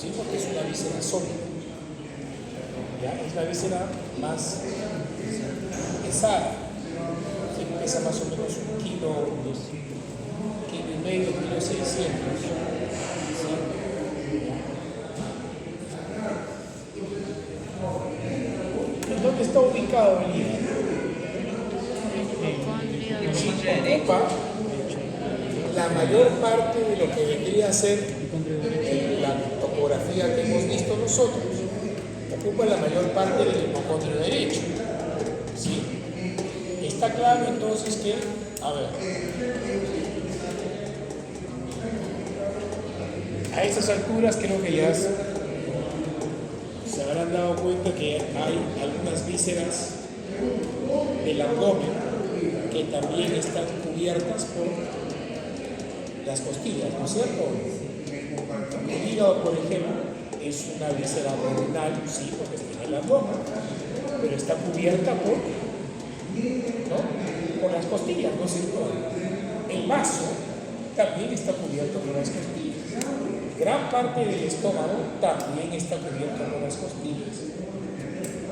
¿sí? Porque es una víscera sólida. ¿Ya? Es la víscera más pesada, ¿sí? Pesa más o menos 1 kilo, 1,5 kilos, 1,600 kilos. ¿Sí? ¿En dónde está ubicado el hígado? Sí, ocupa la mayor parte de lo que vendría a ser la topografía que hemos visto nosotros. Ocupa la mayor parte del hipocondrio derecho. ¿Sí? Está claro entonces que, a ver, a estas alturas creo que ya se habrán dado cuenta que hay algunas vísceras del abdomen que también están cubiertas por las costillas, ¿no es cierto? El hígado, por ejemplo, es una víscera abdominal, sí, porque está en el abdomen, pero está cubierta por, ¿no? Por las costillas, ¿no es cierto? El vaso también está cubierto por las costillas. Gran parte del estómago también está cubierto por las costillas.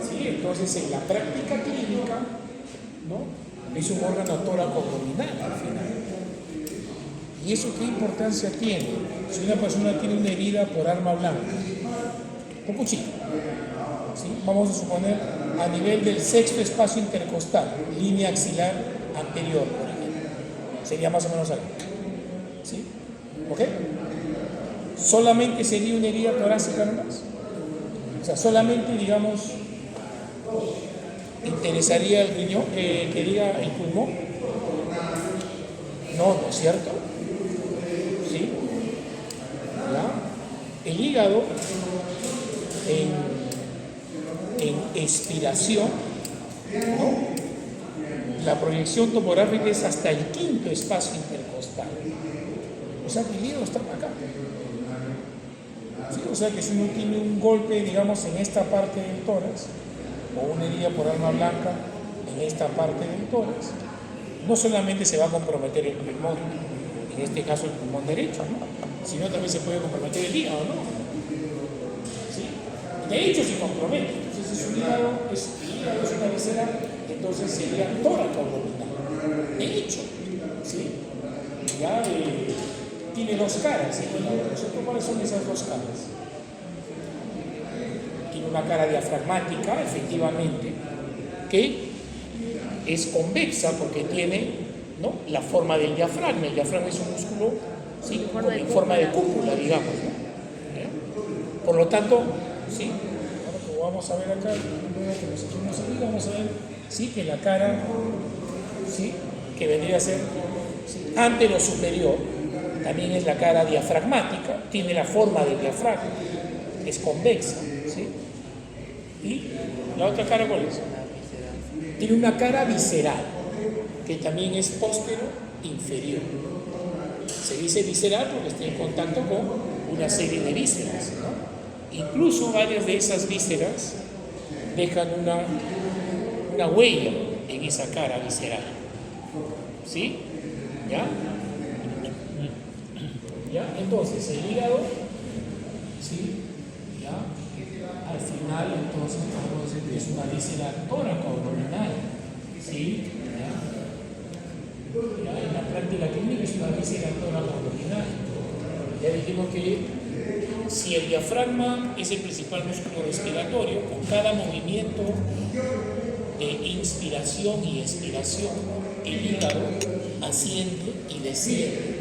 ¿Sí? Entonces, en la práctica clínica, ¿no? Es un órgano tóraco-abdominal al final. ¿Y eso qué importancia tiene? Si una persona tiene una herida por arma blanca, un cuchillo, ¿sí? Vamos a suponer a nivel del sexto espacio intercostal, línea axilar anterior, por ejemplo, sería más o menos algo, ¿sí? ¿Ok? Solamente sería una herida torácica nomás. O sea, solamente, digamos, interesaría el riñón, que diga el pulmón. No, ¿no es cierto? ¿Sí? ¿Ya? El hígado en expiración, ¿no? La proyección tomográfica es hasta el quinto espacio intercostal. O sea que el hígado está acá. ¿Sí? O sea que si uno tiene un golpe, digamos, en esta parte del tórax, o una herida por arma blanca en esta parte del tórax, no solamente se va a comprometer el pulmón, en este caso el pulmón derecho, ¿no? Sino también se puede comprometer el hígado, ¿no? ¿Sí? De hecho se compromete. Entonces es un hígado, el hígado es una víscera, entonces sería tóraco abdominal. De hecho, ¿sí? Ya tiene dos caras el hígado. ¿Cuáles son esas dos caras? Tiene una cara diafragmática, efectivamente, que es convexa porque tiene, ¿no? La forma del diafragma. El diafragma es un músculo, ¿sí? En forma de cúpula, digamos, ¿no? ¿Ya? Por lo tanto, ¿sí? Ahora como vamos a ver acá, luego que nosotros nos aquí, vamos a ver, ¿sí? Que la cara, ¿sí? Que vendría a ser, ¿sí? Antero superior, también es la cara diafragmática, tiene la forma del diafragma, es convexa, ¿sí? ¿Y la otra cara cuál es? Tiene una cara visceral, que también es póstero inferior. Se dice visceral porque está en contacto con una serie de vísceras, ¿no? Incluso varias de esas vísceras dejan una huella en esa cara visceral. ¿Sí? ¿Ya? ¿Ya? Entonces, el hígado, ¿sí? ¿Ya? Al final, entonces, podemos decir que es una víscera tóraco-abdominal. ¿Sí? ¿Ya? En la práctica clínica es una víscera tóraco-abdominal. Ya dijimos que si el diafragma es el principal músculo respiratorio, con cada movimiento de inspiración y expiración, el hígado asciende y desciende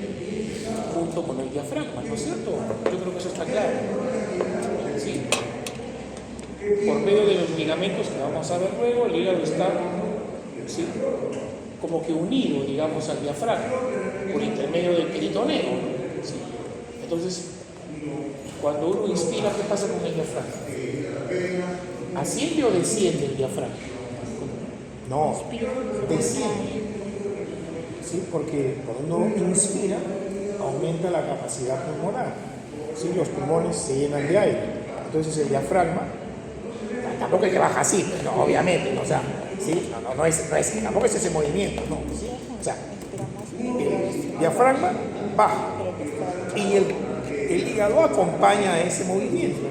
junto con el diafragma, ¿no es cierto? Yo creo que eso está claro. ¿Sí? Por medio de los ligamentos que vamos a ver luego, el hígado está, ¿sí? Como que unido, digamos, al diafragma, por intermedio del peritoneo, ¿no? ¿Sí? Entonces, cuando uno inspira, ¿qué pasa con el diafragma? ¿Asciende o desciende el diafragma? No, desciende. ¿Sí? Porque cuando uno inspira, aumenta la capacidad pulmonar. ¿Sí? Los pulmones se llenan de aire. Entonces el diafragma, tampoco es que baja así, no, obviamente, ¿no? O sea, ¿sí? Tampoco es ese movimiento, ¿no? ¿Sí? O sea, el diafragma baja y el hígado acompaña a ese movimiento.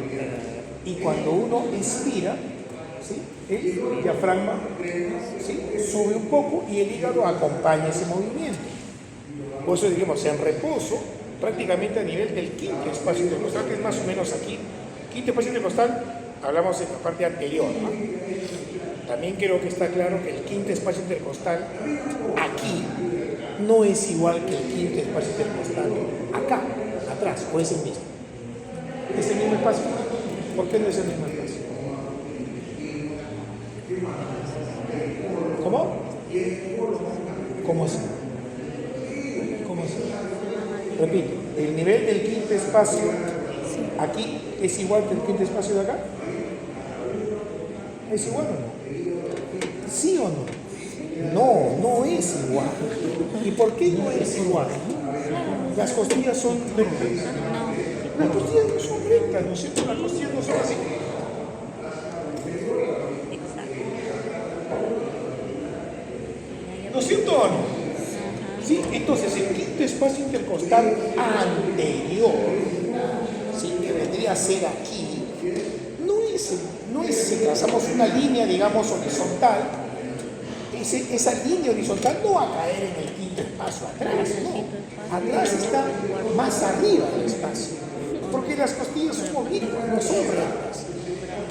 Y cuando uno inspira, ¿sí?, el diafragma, ¿sí?, sube un poco y el hígado acompaña ese movimiento. Por eso digamos, en reposo, prácticamente a nivel del quinto espacio intercostal, que es más o menos aquí. Quinto espacio intercostal, hablamos en la parte anterior, ¿no? También creo que está claro que el quinto espacio intercostal aquí no es igual que el quinto espacio intercostal acá, atrás, o es el mismo. ¿Es el mismo espacio? ¿Por qué no es el mismo espacio? ¿Cómo? ¿Cómo así? ¿Cómo así? Repito, el nivel del quinto espacio aquí es igual que el quinto espacio de acá. ¿Es igual o no? ¿Sí o no? No, no es igual. ¿Y por qué no es igual? Las costillas son rectas. Las costillas no son rectas, ¿no es cierto? Las costillas no son así. ¿No es cierto o no? ¿Sí? Entonces, el quinto espacio intercostal anterior, ¿sí?, que vendría a ser aquí, no es si trazamos una línea, digamos, horizontal, esa línea horizontal no va a caer en el quinto espacio atrás, no. Atrás está más arriba del espacio, porque las costillas son oblicuas, no son rectas.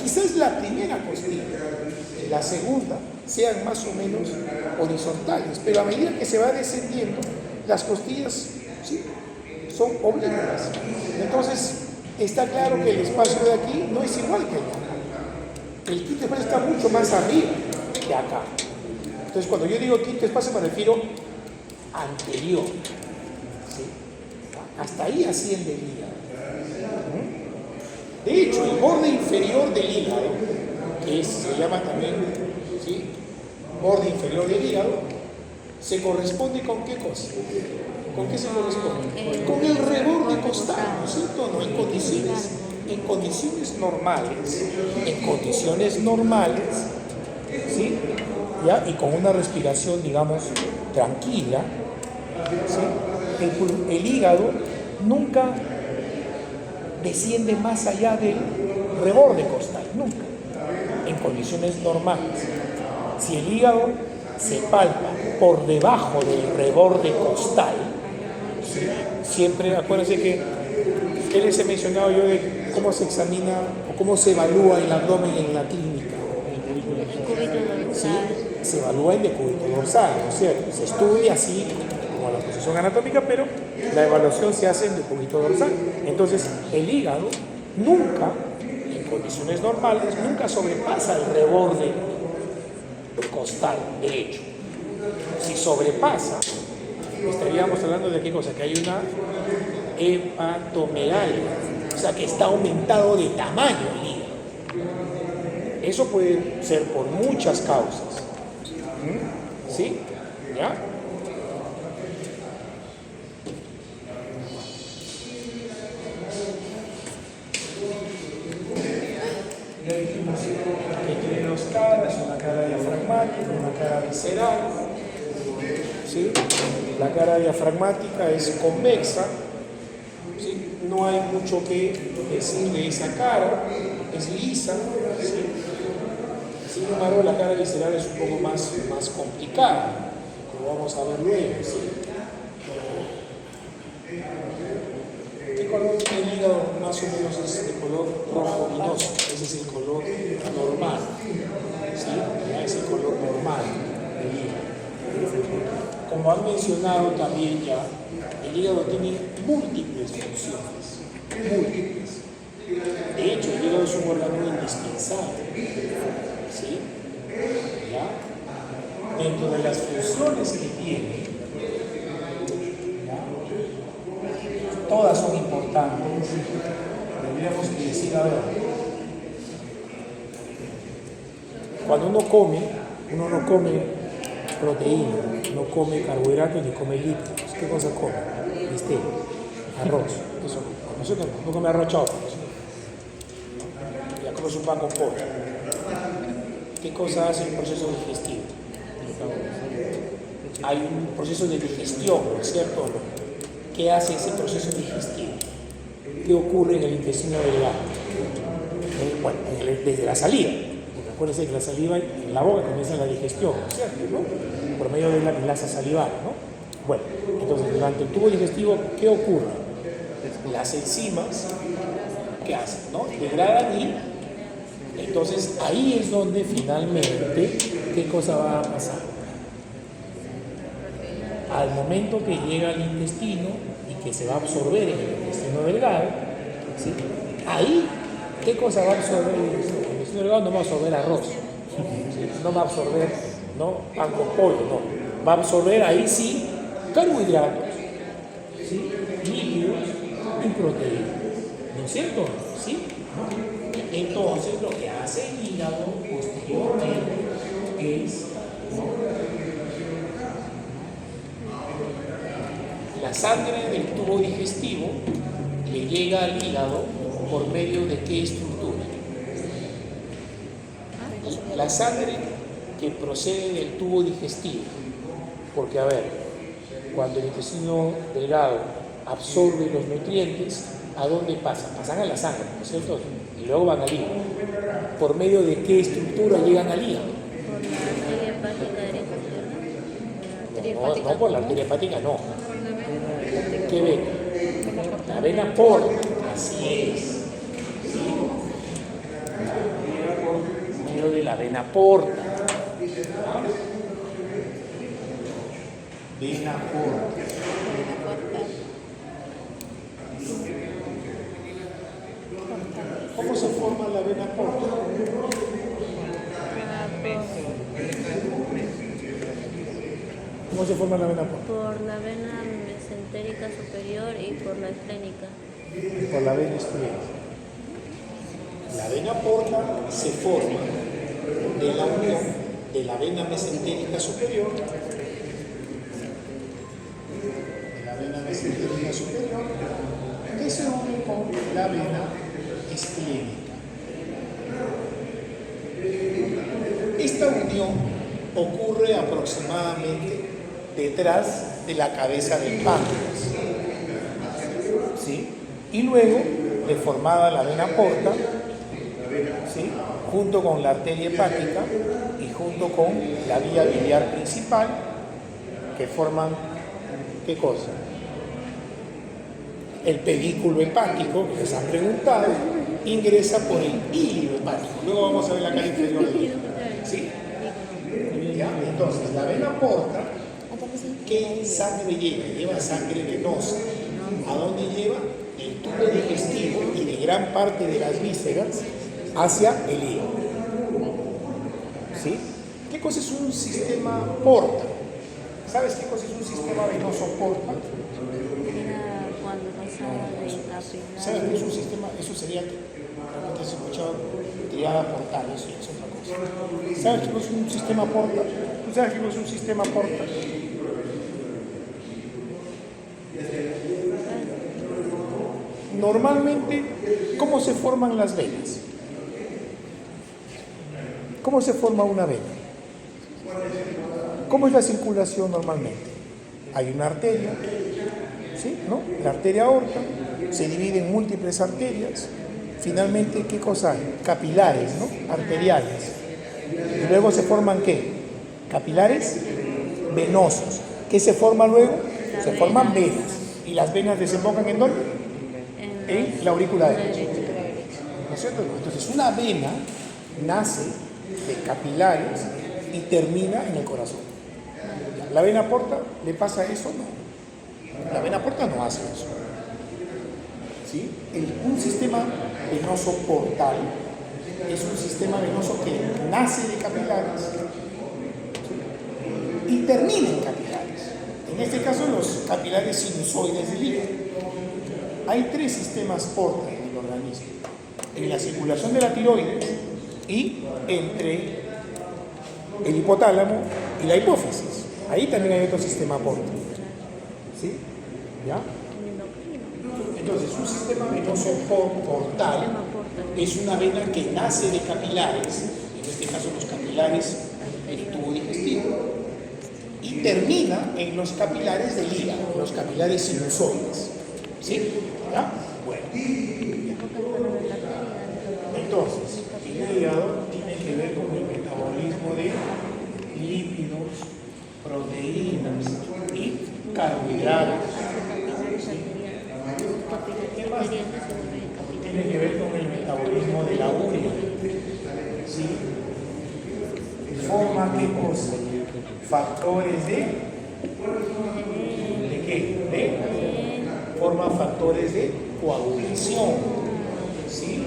Quizás la primera costilla y la segunda sean más o menos horizontales, pero a medida que se va descendiendo, las costillas, ¿sí?, son oblicuas. Entonces, está claro que el espacio de aquí no es igual que el de acá. El quinto espacio está mucho más arriba que acá. Entonces, cuando yo digo quinto espacio, me refiero anterior, ¿sí? Hasta ahí asciende el hígado. De hecho, el borde inferior del hígado, que se llama también, ¿sí?, borde inferior del hígado, se corresponde con qué cosa. ¿Con qué se corresponde? Con el reborde costal, ¿no es cierto? No, en condiciones normales, ¿sí?, ¿ya?, y con una respiración, digamos, tranquila, ¿sí?, el hígado nunca desciende más allá del reborde costal, nunca, en condiciones normales. Si el hígado se palpa por debajo del reborde costal, ¿sí?, siempre, acuérdense que les he mencionado yo de cómo se examina o cómo se evalúa el abdomen en la clínica. ¿Sí? Se evalúa el decúbito dorsal, ¿no es cierto? Se estudia así como la posición anatómica, pero la evaluación se hace en decúbito dorsal. Entonces, el hígado nunca, en condiciones normales, nunca sobrepasa el reborde costal, de hecho. Si sobrepasa, estaríamos hablando de qué cosa, que hay una hepatomegalia, o sea que está aumentado de tamaño el hígado. Eso puede ser por muchas causas. ¿Sí? ¿Ya? Ya dijimos que tiene dos caras, una cara diafragmática, una cara visceral. ¿Sí? La cara diafragmática es convexa, ¿sí? No hay mucho que decir de esa cara, es lisa, ¿sí? Sin embargo, la cara visceral es un poco más complicada, como vamos a ver luego, ¿sí? ¿Qué color tiene el hígado? Más o menos es de color rojo vinoso, ese es el color normal, ¿sí? Es el color normal del hígado. Como han mencionado también ya, el hígado tiene múltiples funciones, múltiples. De hecho, el hígado es un órgano indispensable, ¿sí? ¿Ya? Dentro de las funciones que tiene, ¿ya?, todas son importantes. Tendríamos que decir, a ver, cuando uno no come proteína, no come carbohidratos ni come lípidos. ¿Qué cosa come? Bistec, arroz, eso no. Nosotros no come arroz chaufa. Ya comes un pan con pollo. ¿Qué cosa hace el proceso digestivo? Hay un proceso de digestión, ¿no es cierto? ¿Qué hace ese proceso digestivo? ¿qué ocurre en el intestino delgado? Bueno, desde la saliva, porque acuérdense que la saliva en la boca comienza la digestión, ¿cierto? ¿No? Por medio de la milasa salival, ¿no? Bueno, entonces durante el tubo digestivo, ¿qué ocurre? Las enzimas, ¿qué hacen? ¿No? Degradan y entonces ahí es donde finalmente, ¿qué cosa va a pasar? Al momento que llega al intestino y que se va a absorber en el intestino delgado, ¿sí? Ahí, ¿qué cosa va a absorber el intestino delgado? No va a absorber arroz, ¿sí? No va a absorber, ¿no?, pan con pollo, no. Va a absorber ahí sí carbohidratos, ¿sí?, lípidos y proteínas, ¿no es cierto? ¿Sí? Entonces lo que hace el hígado posteriormente es, ¿no?, la sangre del tubo digestivo le llega al hígado por medio de qué estructura. La sangre que procede del tubo digestivo, porque a ver, cuando el intestino delgado absorbe los nutrientes, ¿a dónde pasan? Pasan a la sangre, ¿no es cierto? Y luego van al hígado. ¿Por medio de qué estructura llegan al hígado? No, por la arteria hepática no. ¿Qué vena? La vena porta, así es. ¿Sí? Por medio de la vena porta. ¿Ah? Vena porta. ¿Cómo se forma la vena porta? ¿Cómo se forma la vena porta? Por la vena mesentérica superior y por la esplénica. Por la vena esplénica. La vena porta se forma de la unión de la vena mesentérica superior, que se une con la vena esplénica. Esta unión ocurre aproximadamente detrás de la cabeza del páncreas, ¿sí? Y luego de formada la vena porta, ¿sí?, junto con la arteria hepática y junto con la vía biliar principal, que forman, ¿qué cosa? El pedículo hepático, que les han preguntado, ingresa por el hílido hepático. Luego vamos a ver la cara inferior del hígado, ¿sí? ¿Ya? Entonces, la vena porta, ¿qué sangre lleva? Lleva sangre venosa. ¿A dónde lleva? El tubo digestivo y de gran parte de las vísceras hacia el hígado. ¿Sí? ¿Qué cosa es un sistema porta? ¿Sabes qué cosa es un sistema venoso porta? Era cuando pasaba de capilar. ¿Sabes qué es un sistema? Eso sería, creo que te has escuchado, triada portal, eso es otra cosa. ¿Sabes qué es un sistema porta? ¿Tú sabes qué es un sistema porta? Normalmente, ¿cómo se forman las venas? ¿Cómo se forma una vena? ¿Cómo es la circulación normalmente? Hay una arteria, ¿sí?, ¿no? La arteria aorta se divide en múltiples arterias. Finalmente, ¿qué cosa hay? Capilares, ¿no?, arteriales. Y luego se forman, ¿qué? Capilares venosos. ¿Qué se forma luego? Se forman venas. ¿Y las venas desembocan en dónde? En la aurícula derecha. ¿No es cierto? Entonces, una vena nace de capilares y termina en el corazón. ¿La vena porta le pasa eso? No. La vena porta no hace eso. ¿Sí? Un sistema venoso portal es un sistema venoso que nace de capilares, ¿sí?, y termina en capilares. En este caso, los capilares sinusoides del hígado. Hay tres sistemas porta en el organismo: en la circulación de la tiroides y entre el hipotálamo y la hipófisis. Ahí también hay otro sistema porta. ¿Sí? ¿Ya? Entonces, un sistema venoso portal es una vena que nace de capilares, en este caso los capilares del tubo digestivo, y termina en los capilares del hígado, los capilares sinusoides. ¿Sí? ¿Ya? Bueno. Entonces, el hígado tiene que ver con el metabolismo de lípidos, proteínas y carbohidratos. ¿Qué más? Tiene que ver con el metabolismo de la urea. ¿Sí? Forma qué cosa? Factores de qué? Forma factores de coagulación. ¿Sí?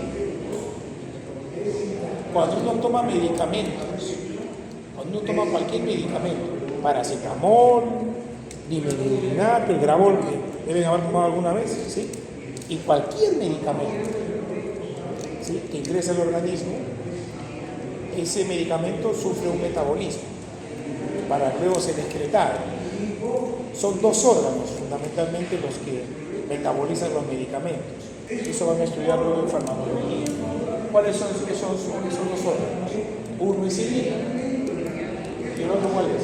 Cuando uno toma medicamentos, cuando uno toma cualquier medicamento, paracetamol, dimethylbromurato, el Gravol, que deben haber tomado alguna vez, ¿sí? Y cualquier medicamento, ¿sí?, que ingresa al organismo, ese medicamento sufre un metabolismo para luego ser excretado. Son dos órganos fundamentalmente los que metabolizan los medicamentos. Eso van a estudiar luego en farmacología. ¿Cuáles son esos dos órganos? Uno es el hígado. ¿Y el otro cuál es?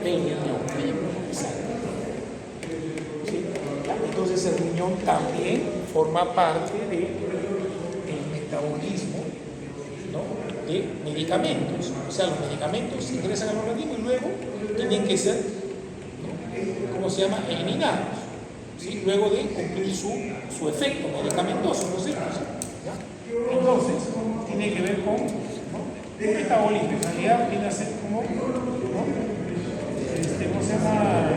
El riñón. Exacto. ¿Sí? Entonces el riñón también forma parte del metabolismo, ¿no?, de medicamentos. O sea, los medicamentos ingresan al organismo y luego tienen que ser, ¿no?, ¿cómo se llama?, eliminados, ¿sí?, luego de cumplir su efecto medicamentoso, ¿no es cierto? ¿Ya? Entonces, tiene que ver con, ¿no?, un metabolismo. En realidad viene a ser como, ¿no?, ¿cómo se llama?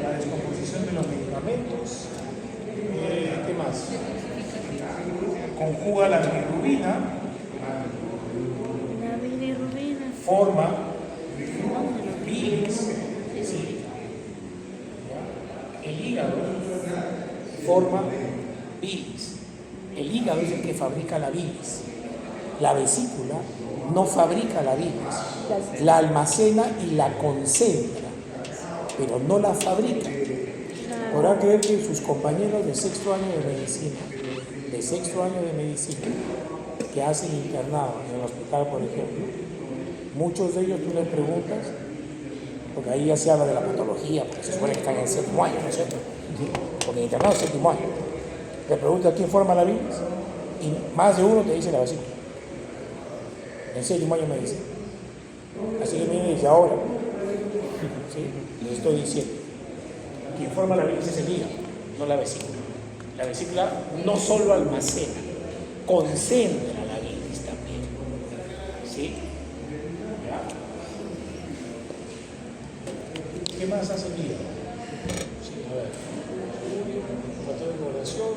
La descomposición de los medicamentos. ¿Qué más? Conjuga la bilirrubina. La bilirrubina. Forma bilis. Sí. El hígado forma bilis. El hígado es el que fabrica la bilis. La vesícula no fabrica la bilis, la almacena y la concentra, pero no la fabrica. Podrán creer que sus compañeros de sexto año de medicina, que hacen internado en el hospital, por ejemplo, muchos de ellos tú les preguntas, porque ahí ya se habla de la patología, porque se supone que están en el séptimo año, ¿no es cierto? Porque el internado es séptimo año. Te preguntas quién forma la bilis y más de uno te dice la vesícula. En séptimo año me dice. Así que me dice ahora. ¿Sí? Les estoy diciendo. Quien forma la bilis es el hígado, no la vesícula. La vesícula no solo almacena, concentra la bilis también. ¿Sí? ¿Ya? ¿Qué más hace el hígado? Sí, a ver. Patrón de coagulación,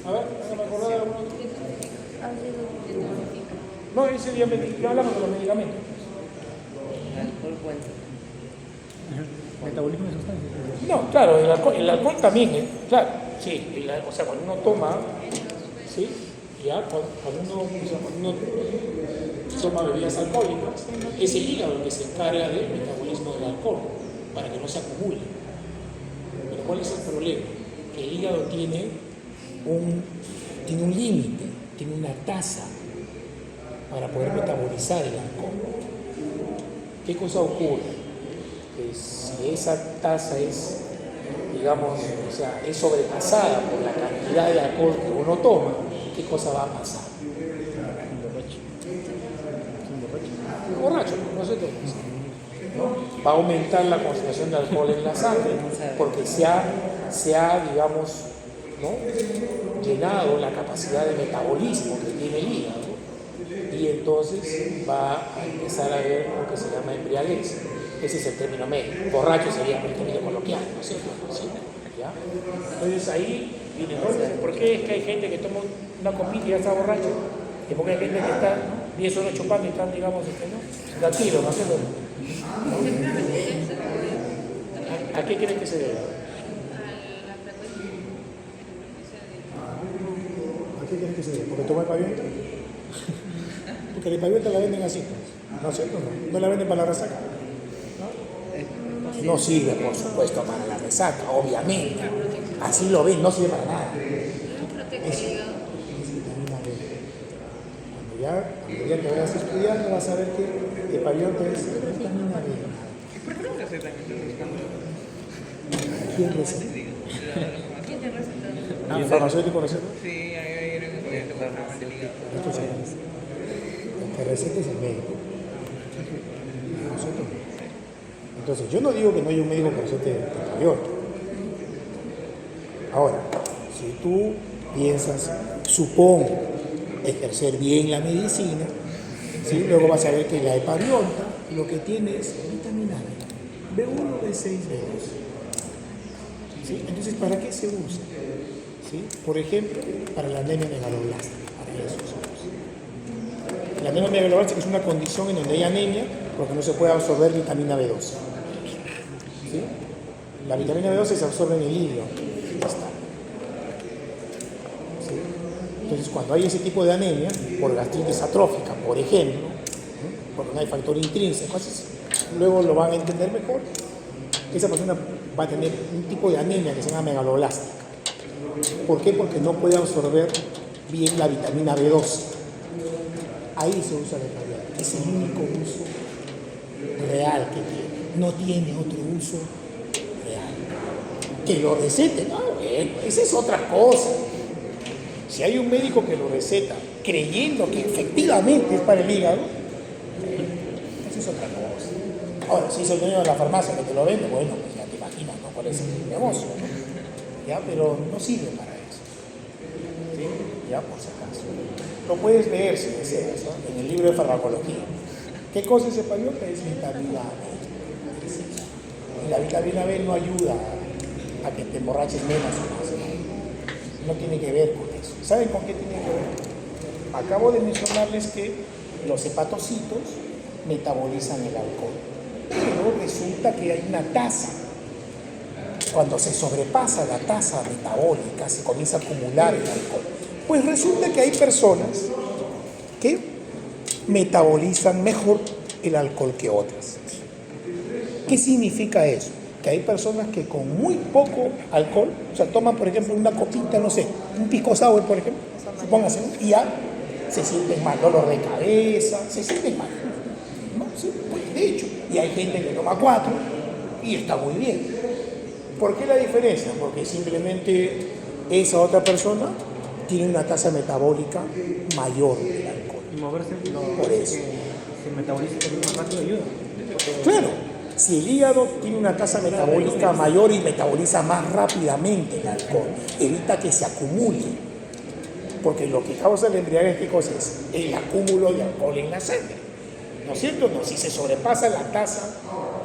a ver, déjame acordar de alguno. No, ese día ya hablamos de los medicamentos. Metabolismo de sustancias. No, claro, el alcohol también, claro, sí, o sea, cuando uno toma, ¿sí? Ya, cuando uno toma bebidas alcohólicas, es el hígado el que se encarga del metabolismo del alcohol, para que no se acumule. Pero ¿cuál es el problema? Que el hígado tiene un límite, tiene una tasa para poder metabolizar el alcohol. ¿Qué cosa ocurre? Que si esa tasa es, digamos, o sea, es sobrepasada por la cantidad de alcohol que uno toma, ¿qué cosa va a pasar? Borracho, no sé qué, ¿no? Va a aumentar la concentración de alcohol en la sangre porque se ha, digamos, ¿no?, llenado la capacidad de metabolismo que tiene el hígado, y entonces va a empezar a haber lo que se llama embriaguez. Ese es el término médico. Borracho sería el término coloquial, ¿no es cierto? ¿Sí? ¿Ya? Entonces ahí viene, ¿no? ¿Por qué es que hay gente que toma una copita y ya está borracho? ¿Y por qué hay gente que está 10 horas chupando y están, digamos, ¿no?, gatillo, ¿no es cierto? ¿A qué crees que se debe? ¿A qué crees que se debe? ¿Porque toma el paviento? Porque el paviento la venden así, ¿no es cierto? No la venden para la resaca. No sirve, por supuesto, para la resaca, obviamente. Así lo ven, no sirve para nada. cuando ya te vayas estudiando vas a ver que Epavionta es vitamina B. ¿Por qué no recetan? ¿Quién receta? ¿Quién te receta? ¿El farmacéutico receta? Sí, hay un estudiante para realmente el hígado. El que receta es el médico. Nosotros no. Entonces, yo no digo que no haya un médico que recete Epavionta. Ahora, si tú piensas, supongo, ejercer bien la medicina, ¿sí? Luego vas a ver que la Epavionta lo que tiene es vitamina B, B1, B6, B2. ¿Sí? Entonces, ¿para qué se usa? ¿Sí? Por ejemplo, para la anemia megaloblástica, para eso se usa. La anemia megaloblástica es una condición en donde hay anemia porque no se puede absorber vitamina B12. ¿Sí? La vitamina B12 se absorbe en el hígado. Ya está. ¿Sí? Entonces, cuando hay ese tipo de anemia, por gastritis atrófica, por ejemplo, porque no hay factor intrínseco, luego lo van a entender mejor, esa persona va a tener un tipo de anemia que se llama megaloblástica. ¿Por qué? Porque no puede absorber bien la vitamina B12. Ahí se usa la Epavionta. Es el único uso real que tiene. No tiene otro uso real. Que lo recete, no, bueno, esa es otra cosa. Si hay un médico que lo receta creyendo que efectivamente es para el hígado, esa es otra cosa. Ahora, si es el dueño de la farmacia que te lo vende, bueno, pues ya te imaginas, ¿no? Cuál es el negocio, ¿no? ¿Ya? Pero no sirve para eso. ¿Sí? Ya, por si acaso. Lo puedes leer si deseas, ¿no? En el libro de farmacología. ¿Qué cosa es Epavionta? Es vitamina B. Y la vitamina B no ayuda a que te emborraches menos o más. No tiene que ver con eso. ¿Saben con qué tiene que ver? Acabo de mencionarles que los hepatocitos metabolizan el alcohol. Pero resulta que hay una tasa. Cuando se sobrepasa la tasa metabólica, se comienza a acumular el alcohol. Pues resulta que hay personas que metabolizan mejor el alcohol que otras. ¿Qué significa eso? Que hay personas que con muy poco alcohol, o sea, toman, por ejemplo, una copita, no sé, un pisco sour, por ejemplo, supóngase, y ya se sienten mal, dolor de cabeza, se sienten mal. ¿No? Sí, pues de hecho, y hay gente que toma 4 y está muy bien. ¿Por qué la diferencia? Porque simplemente esa otra persona tiene una tasa metabólica mayor del alcohol. Y moverse Por eso. se metaboliza más rápido ayuda. Claro, si el hígado tiene una tasa metabólica mayor y metaboliza más rápidamente el alcohol, evita que se acumule. Porque lo que causa el embriaguez, ¿qué cosa es? El acúmulo de alcohol en la sangre. ¿No es cierto? No, si se sobrepasa la tasa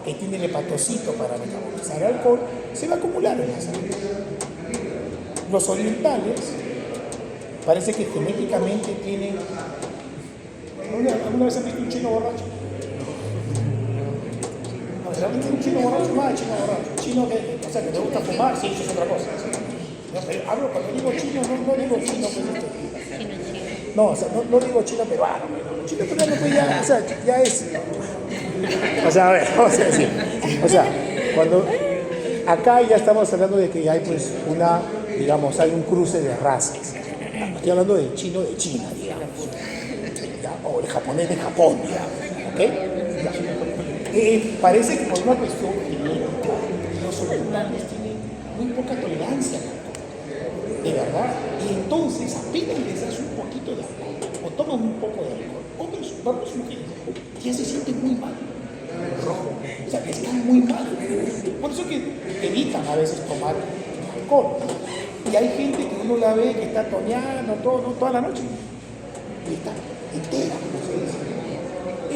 que tiene el hepatocito para metabolizar alcohol, se va a acumular en la sangre. Los orientales parece que genéticamente tienen... ¿Alguna vez han visto un chino borracho? No, realmente un chino borracho, más chino borracho. Chino que, o sea, que te gusta fumar, sí, eso es otra cosa. ¿Sí? No, pero hablo, cuando digo chino, no digo chino, pues no, o sea, no digo chino peruano, chino peruano pues ya, o sea, ya es... O sea, a ver, vamos a decir, o sea, cuando acá ya estamos hablando de que hay pues una, digamos, hay un cruce de razas. Estoy hablando del chino de China, digamos, ¿ya? O el japonés de Japón, digamos, ¿ok? Parece que por una cuestión genética, los orientales tienen muy poca tolerancia al alcohol, de verdad, y entonces apenas les das un poquito de alcohol, o toman un poco de alcohol, hombres, vamos, mujeres, ya se sienten muy mal, rojo, o sea, que están muy mal, por eso que evitan a veces tomar alcohol, y hay gente que uno la ve que está toneando toda la noche, y está entera, como se dice,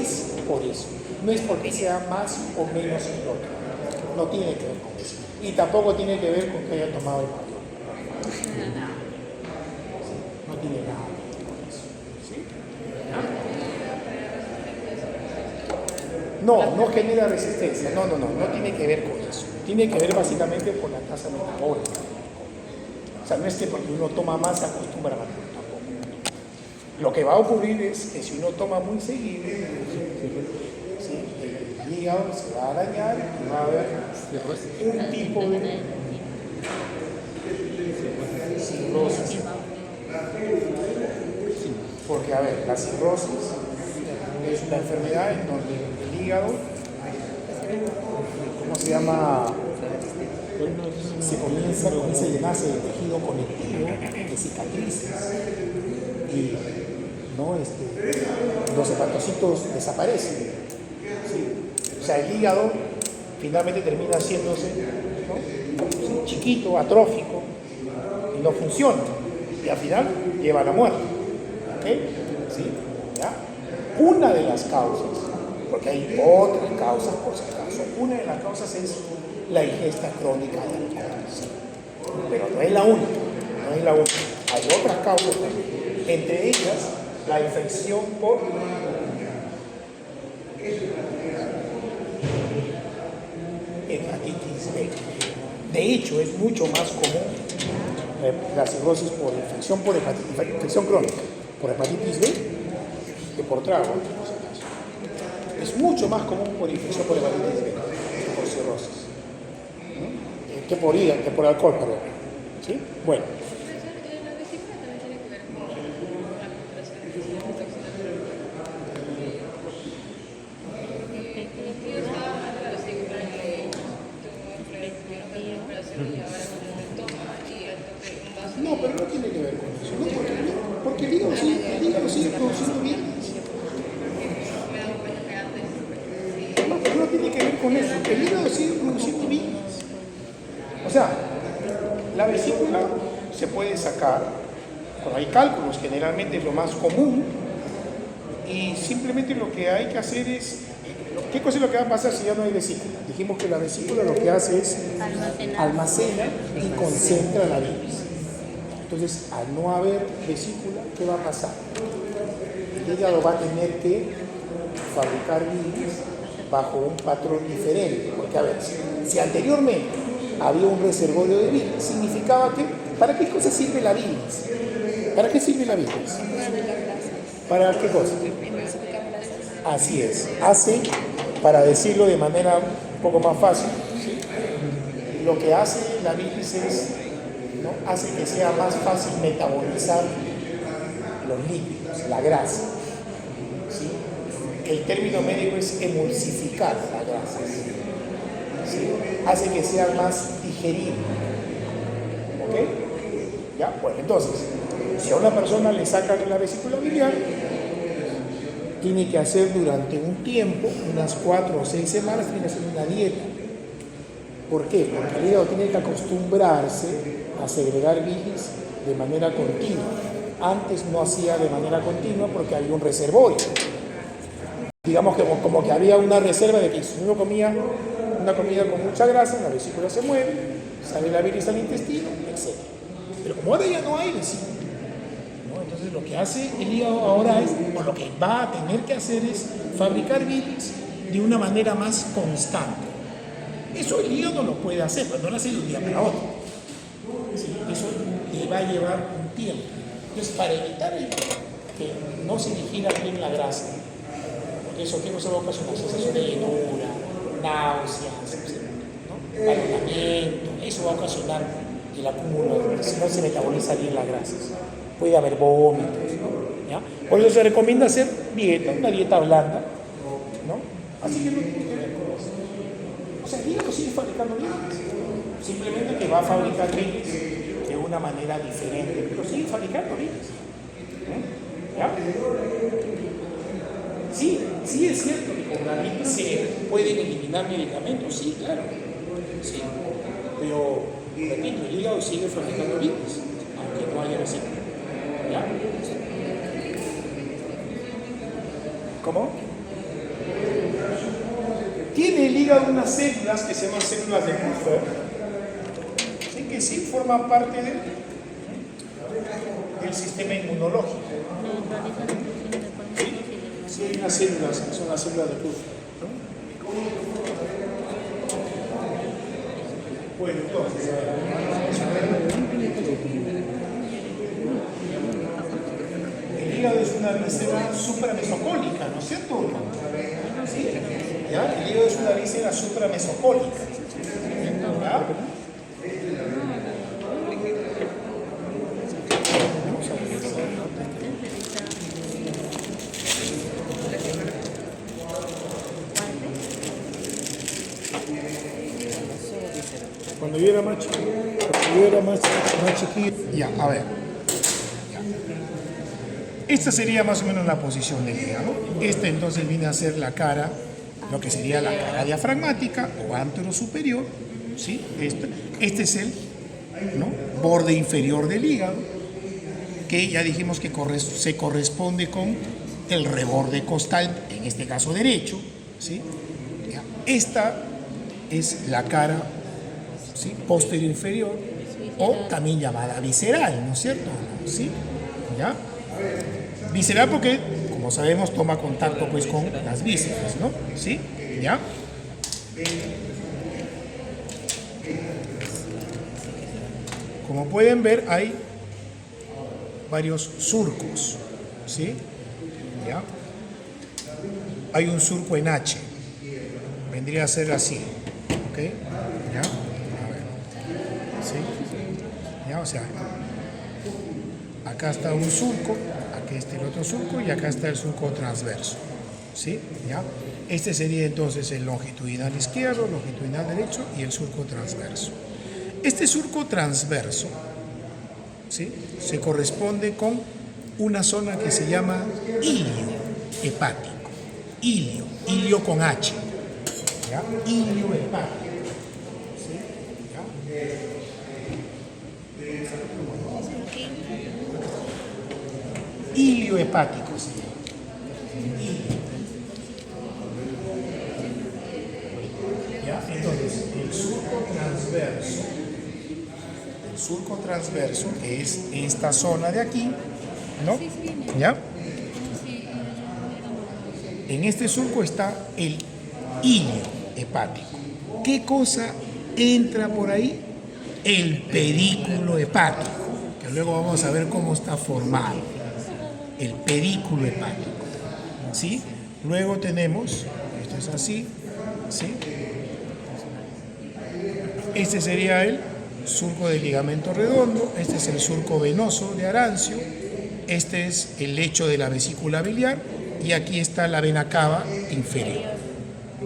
es por eso, no es porque sea más o menos que el otro, no tiene que ver con eso, y tampoco tiene que ver con que haya tomado el mayor. No tiene nada que ver con eso. ¿Sí? No genera resistencia. No tiene que ver con eso. Tiene que ver básicamente con la tasa metabólica. O sea, no es que porque uno toma más se acostumbra a alcohol tampoco. Lo que va a ocurrir es que si uno toma muy seguido, ¿sí? El hígado se va a dañar y va a haber un tipo de cirrosis. Porque, a ver, la cirrosis es una enfermedad en donde el hígado, ¿cómo se llama? Comienza a llenarse de tejido conectivo, de cicatrices, y ¿no? Los hepatocitos desaparecen. ¿Sí? O sea, el hígado finalmente termina haciéndose, ¿no? Chiquito, atrófico, y no funciona. Y al final lleva a la muerte. ¿Ok? ¿Sí? ¿Ya? Una de las causas, porque hay otras causas por si acaso, una de las causas es la ingesta crónica de alcohol. ¿Sí? Pero no es la única, no es la única. Hay otras causas también. Entre ellas, la infección por hepatitis B. De hecho, es mucho más común la cirrosis por infección crónica, por hepatitis B, que por trago, por si acaso. Es mucho más común por infección por hepatitis B que por cirrosis. ¿No? Que por hígado, que por alcohol, perdón. ¿Sí? Bueno. No, pero no tiene que ver con eso, ¿no? Porque el hígado sigue produciendo bienes. No, pero no tiene que ver con eso. El hígado sigue produciendo bienes. O sea, la vesícula se puede sacar, cuando hay cálculos generalmente es lo más común, y simplemente lo que hay que hacer es, ¿qué cosa es lo que va a pasar si ya no hay vesícula? Dijimos que la vesícula lo que hace es almacena y concentra la bilis. Entonces, al no haber vesícula, ¿qué va a pasar? El hígado va a tener que fabricar bilis bajo un patrón diferente. Porque, a ver, si anteriormente había un reservorio de bilis, significaba que, ¿para qué cosa sirve la bilis? ¿Para qué sirve la bilis? ¿Para qué cosa? Así es. Hace, para decirlo de manera un poco más fácil, ¿sí? Lo que hace la bilis es, ¿no? Hace que sea más fácil metabolizar los lípidos, la grasa. ¿Sí? El término médico es emulsificar la grasa. ¿Sí? Hace que sea más digerible. ¿Ok? ¿Ya? Bueno, entonces, si a una persona le sacan la vesícula biliar, tiene que hacer durante un tiempo, unas 4 o 6 semanas, tiene que hacer una dieta. ¿Por qué? Porque el hígado tiene que acostumbrarse a segregar bilis de manera continua. Antes no hacía de manera continua porque había un reservorio. Digamos que como que había una reserva de que si uno comía una comida con mucha grasa, la vesícula se mueve, sale la bilis al intestino, etc. Pero como ahora ya no hay vesícula, ¿no? Entonces lo que hace el hígado ahora es, o lo que va a tener que hacer es fabricar bilis de una manera más constante. Eso el hígado lo puede hacer, pero no lo hace de un día para otro. ¿Sí? Eso le va a llevar un tiempo. Entonces, para evitar que no se digiera bien la grasa, porque eso ¿qué cosa va a ocasionar? Sensación de llenura, náuseas, ¿no? Valoramiento, eso va a ocasionar el acúmulo, si no se metaboliza bien las grasas. Puede haber vómitos, ¿no? ¿Ya? Por eso se recomienda hacer dieta, una dieta blanda, ¿no? Así que no tiene que ver con eso. O sea, el hígado sigue fabricando bilis, simplemente que va a fabricar bilis de una manera diferente, pero sigue fabricando bilis. ¿Ya? Sí es cierto que con la bilis se pueden eliminar medicamentos, sí, claro. Sí. Pero, repito, el hígado sigue fabricando bilis, aunque no haya vesícula. ¿Ya? ¿Cómo? Tiene el hígado unas células que se llaman células de Kupffer, ¿sí? Que sí forman parte del sistema inmunológico. Sí, hay unas células que son las células de Kupffer, ¿no? Bueno, entonces, el hígado es una víscera supramesocólica, ¿no es cierto? ¿Sí? ¿Ya? El hígado es una víscera supramesocólica. ¿Ya? Cuando yo era más chiquito, ya, a ver. Ya. Esta sería más o menos la posición del hígado. Esta entonces viene a ser la cara, lo que sería la cara diafragmática o antero superior, ¿sí? Este es el, ¿no?, borde inferior del hígado, que ya dijimos que se corresponde con el reborde costal, en este caso derecho, ¿sí? Ya. Esta es la cara, ¿sí?, posterior inferior, o también llamada visceral, ¿no es cierto? ¿Sí? ¿Ya? Visceral porque, como sabemos, toma contacto pues con las vísceras, ¿no? ¿Sí? ¿Ya? Como pueden ver, hay varios surcos, ¿sí? ¿Ya? Hay un surco en H, vendría a ser así, ¿ok? ¿Ya? A ver, ¿sí? ¿Ya? O sea, acá está un surco, aquí está el otro surco y acá está el surco transverso, ¿sí? ¿Ya? Este sería entonces el longitudinal izquierdo, longitudinal derecho y el surco transverso. Este surco transverso, ¿sí?, se corresponde con una zona que se llama ilio hepático. Ilio con H. ¿Ya? Ilio hepático. ¿Sí? ¿Ya? Ilio hepático, sí. ¿Ya? Entonces, el surco transverso, que es esta zona de aquí, ¿no? ¿Ya? En este surco está el ilio hepático. ¿Qué cosa entra por ahí? El pedículo hepático, que luego vamos a ver cómo está formado. El pedículo hepático, ¿sí? Luego tenemos, esto es así, ¿sí? Este sería el surco del ligamento redondo, este es el surco venoso de Arancio, este es el lecho de la vesícula biliar y aquí está la vena cava inferior,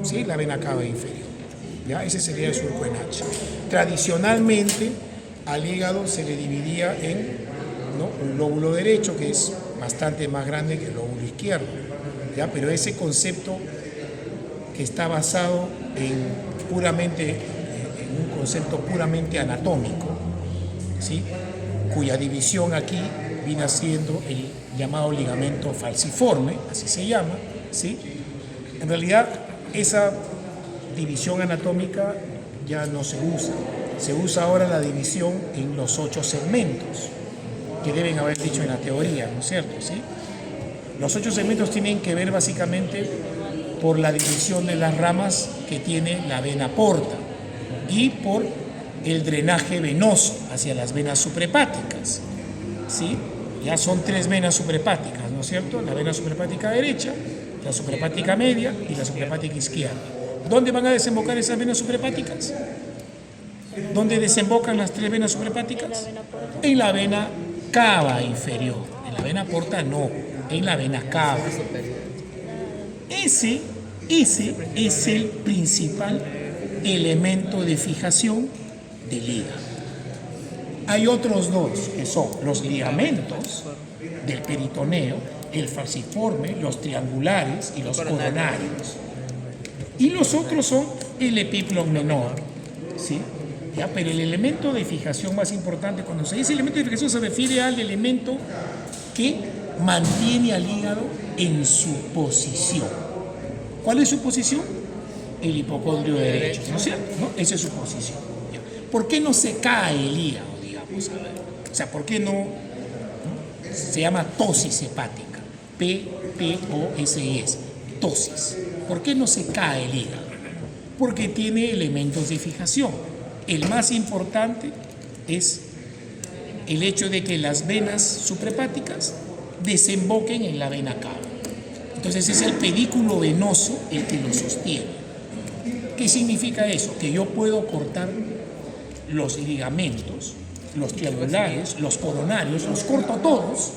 ¿sí? La vena cava inferior, ¿ya? Ese sería el surco en H. Tradicionalmente al hígado se le dividía en, ¿no?, un lóbulo derecho que es bastante más grande que el lóbulo izquierdo, ¿ya? Pero ese concepto que está basado en un concepto puramente anatómico, ¿sí?, cuya división aquí viene siendo el llamado ligamento falciforme, así se llama, ¿sí? En realidad, esa división anatómica ya no se usa. Se usa ahora la división en los 8 segmentos, que deben haber dicho en la teoría, ¿no es cierto? ¿Sí? Los 8 segmentos tienen que ver básicamente por la división de las ramas que tiene la vena porta y por el drenaje venoso hacia las venas suprahepáticas, ¿sí? Ya son 3 venas suprahepáticas, ¿no es cierto? La vena suprahepática derecha, la suprahepática media y la suprahepática izquierda. ¿Dónde van a desembocar esas venas suprahepáticas? ¿Dónde desembocan las 3 venas suprahepáticas? En la vena cava inferior. En la vena porta no, en la vena cava. Ese es el principal elemento de fijación del hígado. Hay otros dos, que son los ligamentos del peritoneo, el falciforme, los triangulares y los coronarios. Y los otros son el epiplon menor, ¿sí? ¿Ya? Pero el elemento de fijación más importante, cuando se dice elemento de fijación, se refiere al elemento que mantiene al hígado en su posición. ¿Cuál es su posición? El hipocondrio derecho, ¿no es cierto? ¿No? Esa es su posición. ¿Ya? ¿Por qué no se cae el hígado, digamos? A ver. O sea, ¿por qué no? Se llama tosis hepática. P-O-S-I-S. Tosis. ¿Por qué no se cae el hígado? Porque tiene elementos de fijación. El más importante es el hecho de que las venas suprahepáticas desemboquen en la vena cava. Entonces es el pedículo venoso el que lo sostiene. ¿Qué significa eso? Que yo puedo cortar los ligamentos, los triangulares, los coronarios, los corto todos,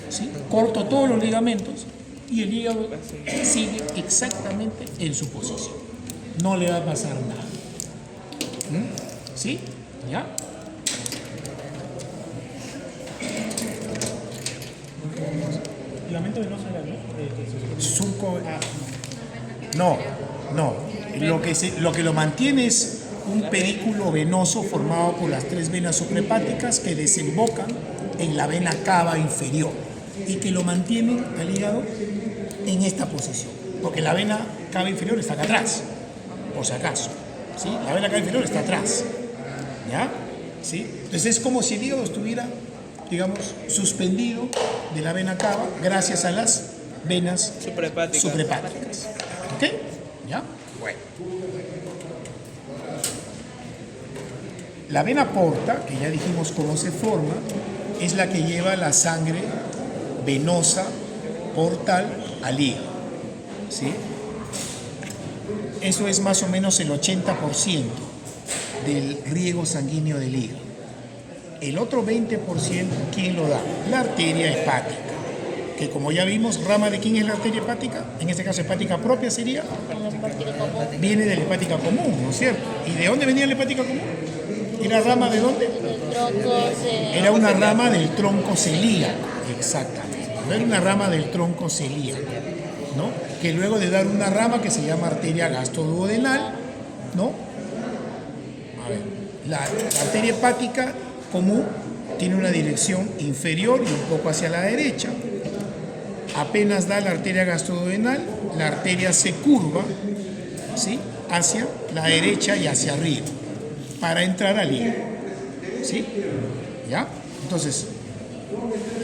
¿sí? Corto todos los ligamentos y el hígado sigue exactamente en su posición. No le va a pasar nada. ¿Sí? ¿Ya? Ligamento venoso era, ¿no? Surco. No, no. Lo que lo mantiene es un pedículo venoso formado por las 3 venas suprahepáticas que desembocan en la vena cava inferior y que lo mantienen al hígado en esta posición, porque la vena cava inferior está acá atrás, por si acaso. ¿Sí? La vena cava inferior está atrás. ¿Ya? ¿Sí? Entonces es como si el hígado estuviera, digamos, suspendido de la vena cava gracias a las venas suprahepáticas. ¿Ok? ¿Ya? Bueno. La vena porta, que ya dijimos cómo se forma, es la que lleva la sangre venosa portal al hígado. ¿Sí? Eso es más o menos el 80% del riego sanguíneo del hígado. El otro 20%, ¿quién lo da? La arteria hepática, que como ya vimos, ¿rama de quién es la arteria hepática? En este caso, hepática propia sería, viene de la hepática común, ¿no es cierto? ¿Y de dónde venía la hepática común? ¿Era rama de dónde? Era una rama del tronco celíaco, exactamente. Era una rama del tronco celíaco, ¿no? Que luego de dar una rama que se llama arteria gastroduodenal, ¿no? A ver, la arteria hepática común tiene una dirección inferior y un poco hacia la derecha. Apenas da la arteria gastroduodenal, la arteria se curva, ¿sí?, hacia la derecha y hacia arriba para entrar al hígado. ¿Sí? ¿Ya? Entonces,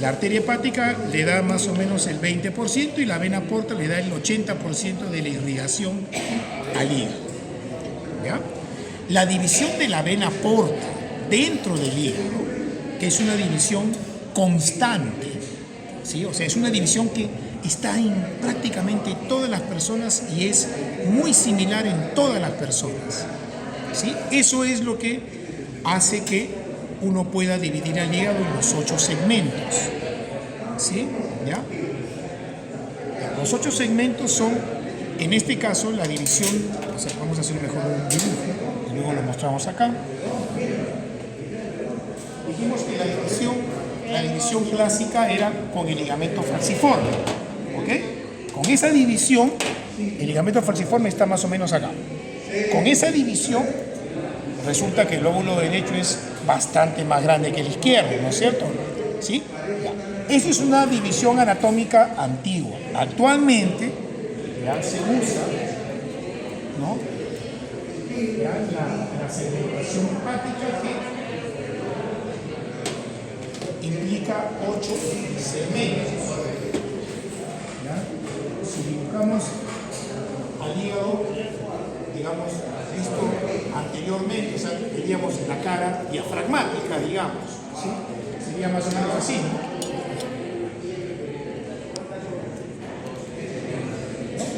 la arteria hepática le da más o menos el 20% y la vena porta le da el 80% de la irrigación al hígado. ¿Ya? La división de la vena porta dentro del hígado, que es una división constante, ¿sí? O sea, es una división que está en prácticamente todas las personas y es muy similar en todas las personas, ¿sí? Eso es lo que hace que uno pueda dividir al hígado en los 8 segmentos, ¿sí? ¿Ya? Los 8 segmentos son, en este caso, la división, o sea, vamos a hacer mejor un dibujo, y luego lo mostramos acá. Dijimos que la división clásica era con el ligamento falciforme, ¿ok? Con esa división, el ligamento falciforme está más o menos acá. Con esa división, resulta que el lóbulo derecho es bastante más grande que el izquierdo, ¿no es cierto? ¿Sí? Ya. Esa es una división anatómica antigua. Actualmente ya se usa, ¿no?, ya la segmentación hepática, que implica 8 segmentos. ¿Ya? Si dibujamos al hígado, digamos, esto anteriormente, o sea, veríamos la cara diafragmática, digamos, ¿sí? Sería más o menos así, ¿no?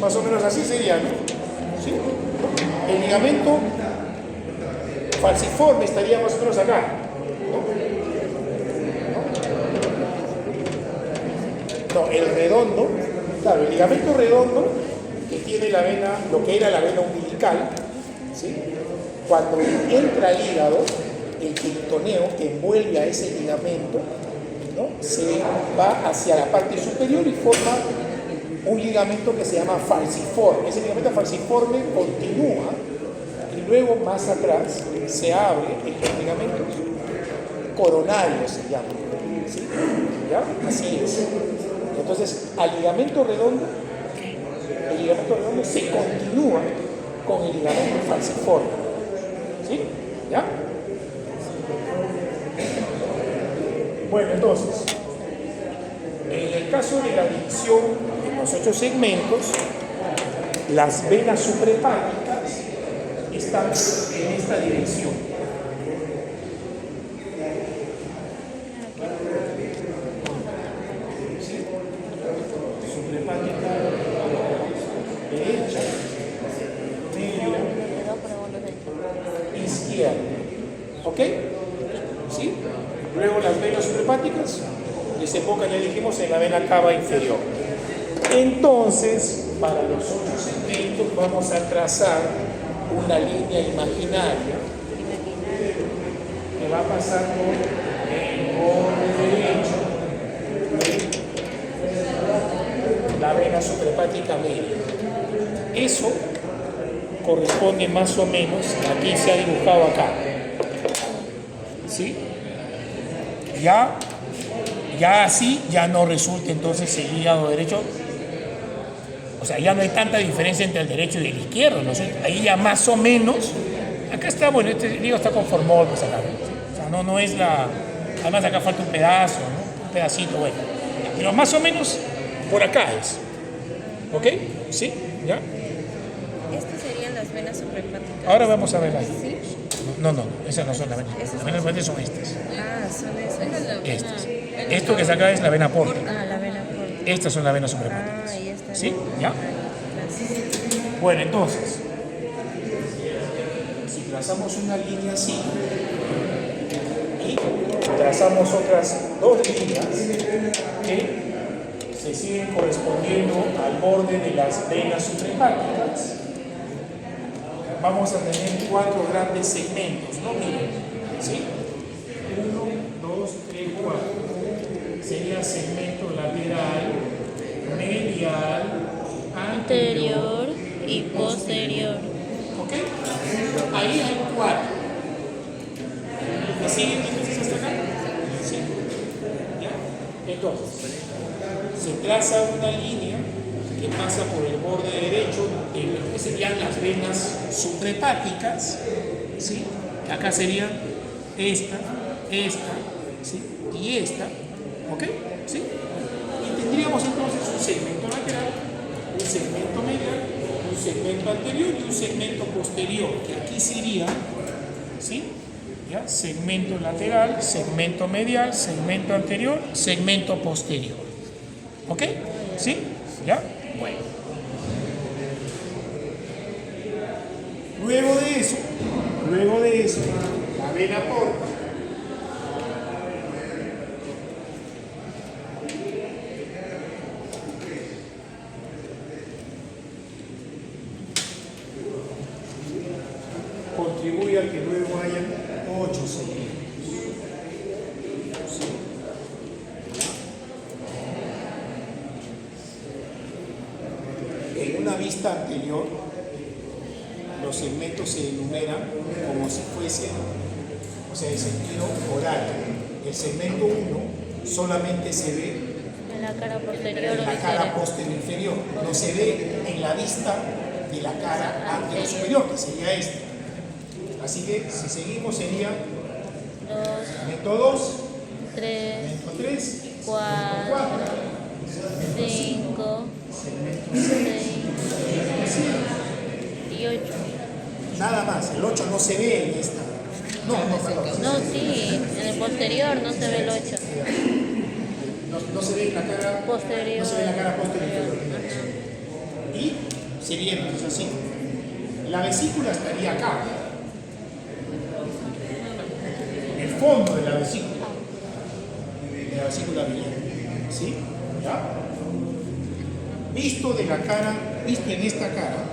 Más o menos así sería, ¿no? ¿Sí? El ligamento falciforme estaría más o menos acá, ¿no? No, el redondo, claro, el ligamento redondo que tiene la vena, lo que era la vena umbilical, ¿sí?, cuando entra al hígado, el peritoneo que envuelve a ese ligamento, ¿no?, se va hacia la parte superior y forma un ligamento que se llama falciforme. Ese ligamento falciforme continúa y luego más atrás se abre el ligamento coronario, se llama, ¿sí? ¿Ya? Así es. Entonces, al ligamento redondo, el ligamento redondo se continúa con el ligamento falciforme, ¿sí? ¿Ya? Bueno, entonces, en el caso de la división en los 8 segmentos, las venas suprahepáticas están en esta dirección. ¿Sí? Suprahepática derecha, media, izquierda. ¿Ok? ¿Sí? Luego las venas suprahepáticas desembocan, ya dijimos, en la vena cava inferior. Entonces, para los 8 segmentos vamos a trazar una línea imaginaria que va a pasar por el borde derecho de la vena suprahepática media. Eso corresponde más o menos, aquí se ha dibujado acá. ¿Sí? Ya así ya no resulta entonces el hígado derecho. O sea, ya no hay tanta diferencia entre el derecho y el izquierdo, ¿no? Ahí ya más o menos, acá está, bueno, este hígado está con formol, pues acá, ¿no? O sea, no es la, además acá falta un pedazo, ¿no? Un pedacito, bueno, pero más o menos por acá es, ¿ok? ¿Sí? ¿Ya? Estas serían las venas suprahepáticas. Ahora vamos a ver ahí. ¿Sí? No, esas no son las venas, las venas suprahepáticas son estas, Ah, son esas. estas. Esto que está acá es la vena porta, Ah, la vena porta. estas son las venas suprahepáticas. Ah, y esta. ¿Sí? ¿Ya? Gracias. Bueno, entonces, si trazamos una línea así y trazamos otras dos líneas que se siguen correspondiendo al borde de las venas suprahepáticas, vamos a tener 4 grandes segmentos, ¿no? Miren, ¿sí? 1, 2, 3, 4. Sería segmento lateral, medial, Anterior y posterior. ¿ok? Ahí hay 4. ¿Me siguen entonces hasta acá? Sí. ¿Ya? Entonces, se traza una línea que pasa por el borde derecho de lo que serían las venas suprahepáticas, ¿sí? Acá serían esta, ¿sí? Y esta, ¿ok? ¿Sí? Y tendríamos entonces un segmento lateral, un segmento medial, un segmento anterior y un segmento posterior, que aquí sería, ¿sí? ¿Ya? Segmento lateral, segmento medial, segmento anterior, segmento posterior. ¿Ok? ¿Sí? ¿Ya? Bueno. Luego de eso, la vena porta contribuye a que luego hayan 8 segmentos. En una vista anterior, los segmentos se enumeran como si fuesen, o sea, en sentido horario. El segmento 1 solamente se ve En la cara posterior en o la cara posterior inferior, no se ve en la vista de la cara anterior superior, que sería esta. Así que si seguimos sería 2, segmento 2, 3, segmento 3, 4, 5, segmento 6 6, y 8. nada más, el 8 no se ve en esta. Perdón. No, sí, en el posterior no se ve el 8. No se ve en la cara Posterior. No se ve en la cara posterior. Y sería entonces así. La vesícula estaría acá. El fondo de la vesícula. De la vesícula biliar. ¿Sí? ¿Ya? Visto de la cara, visto en esta cara.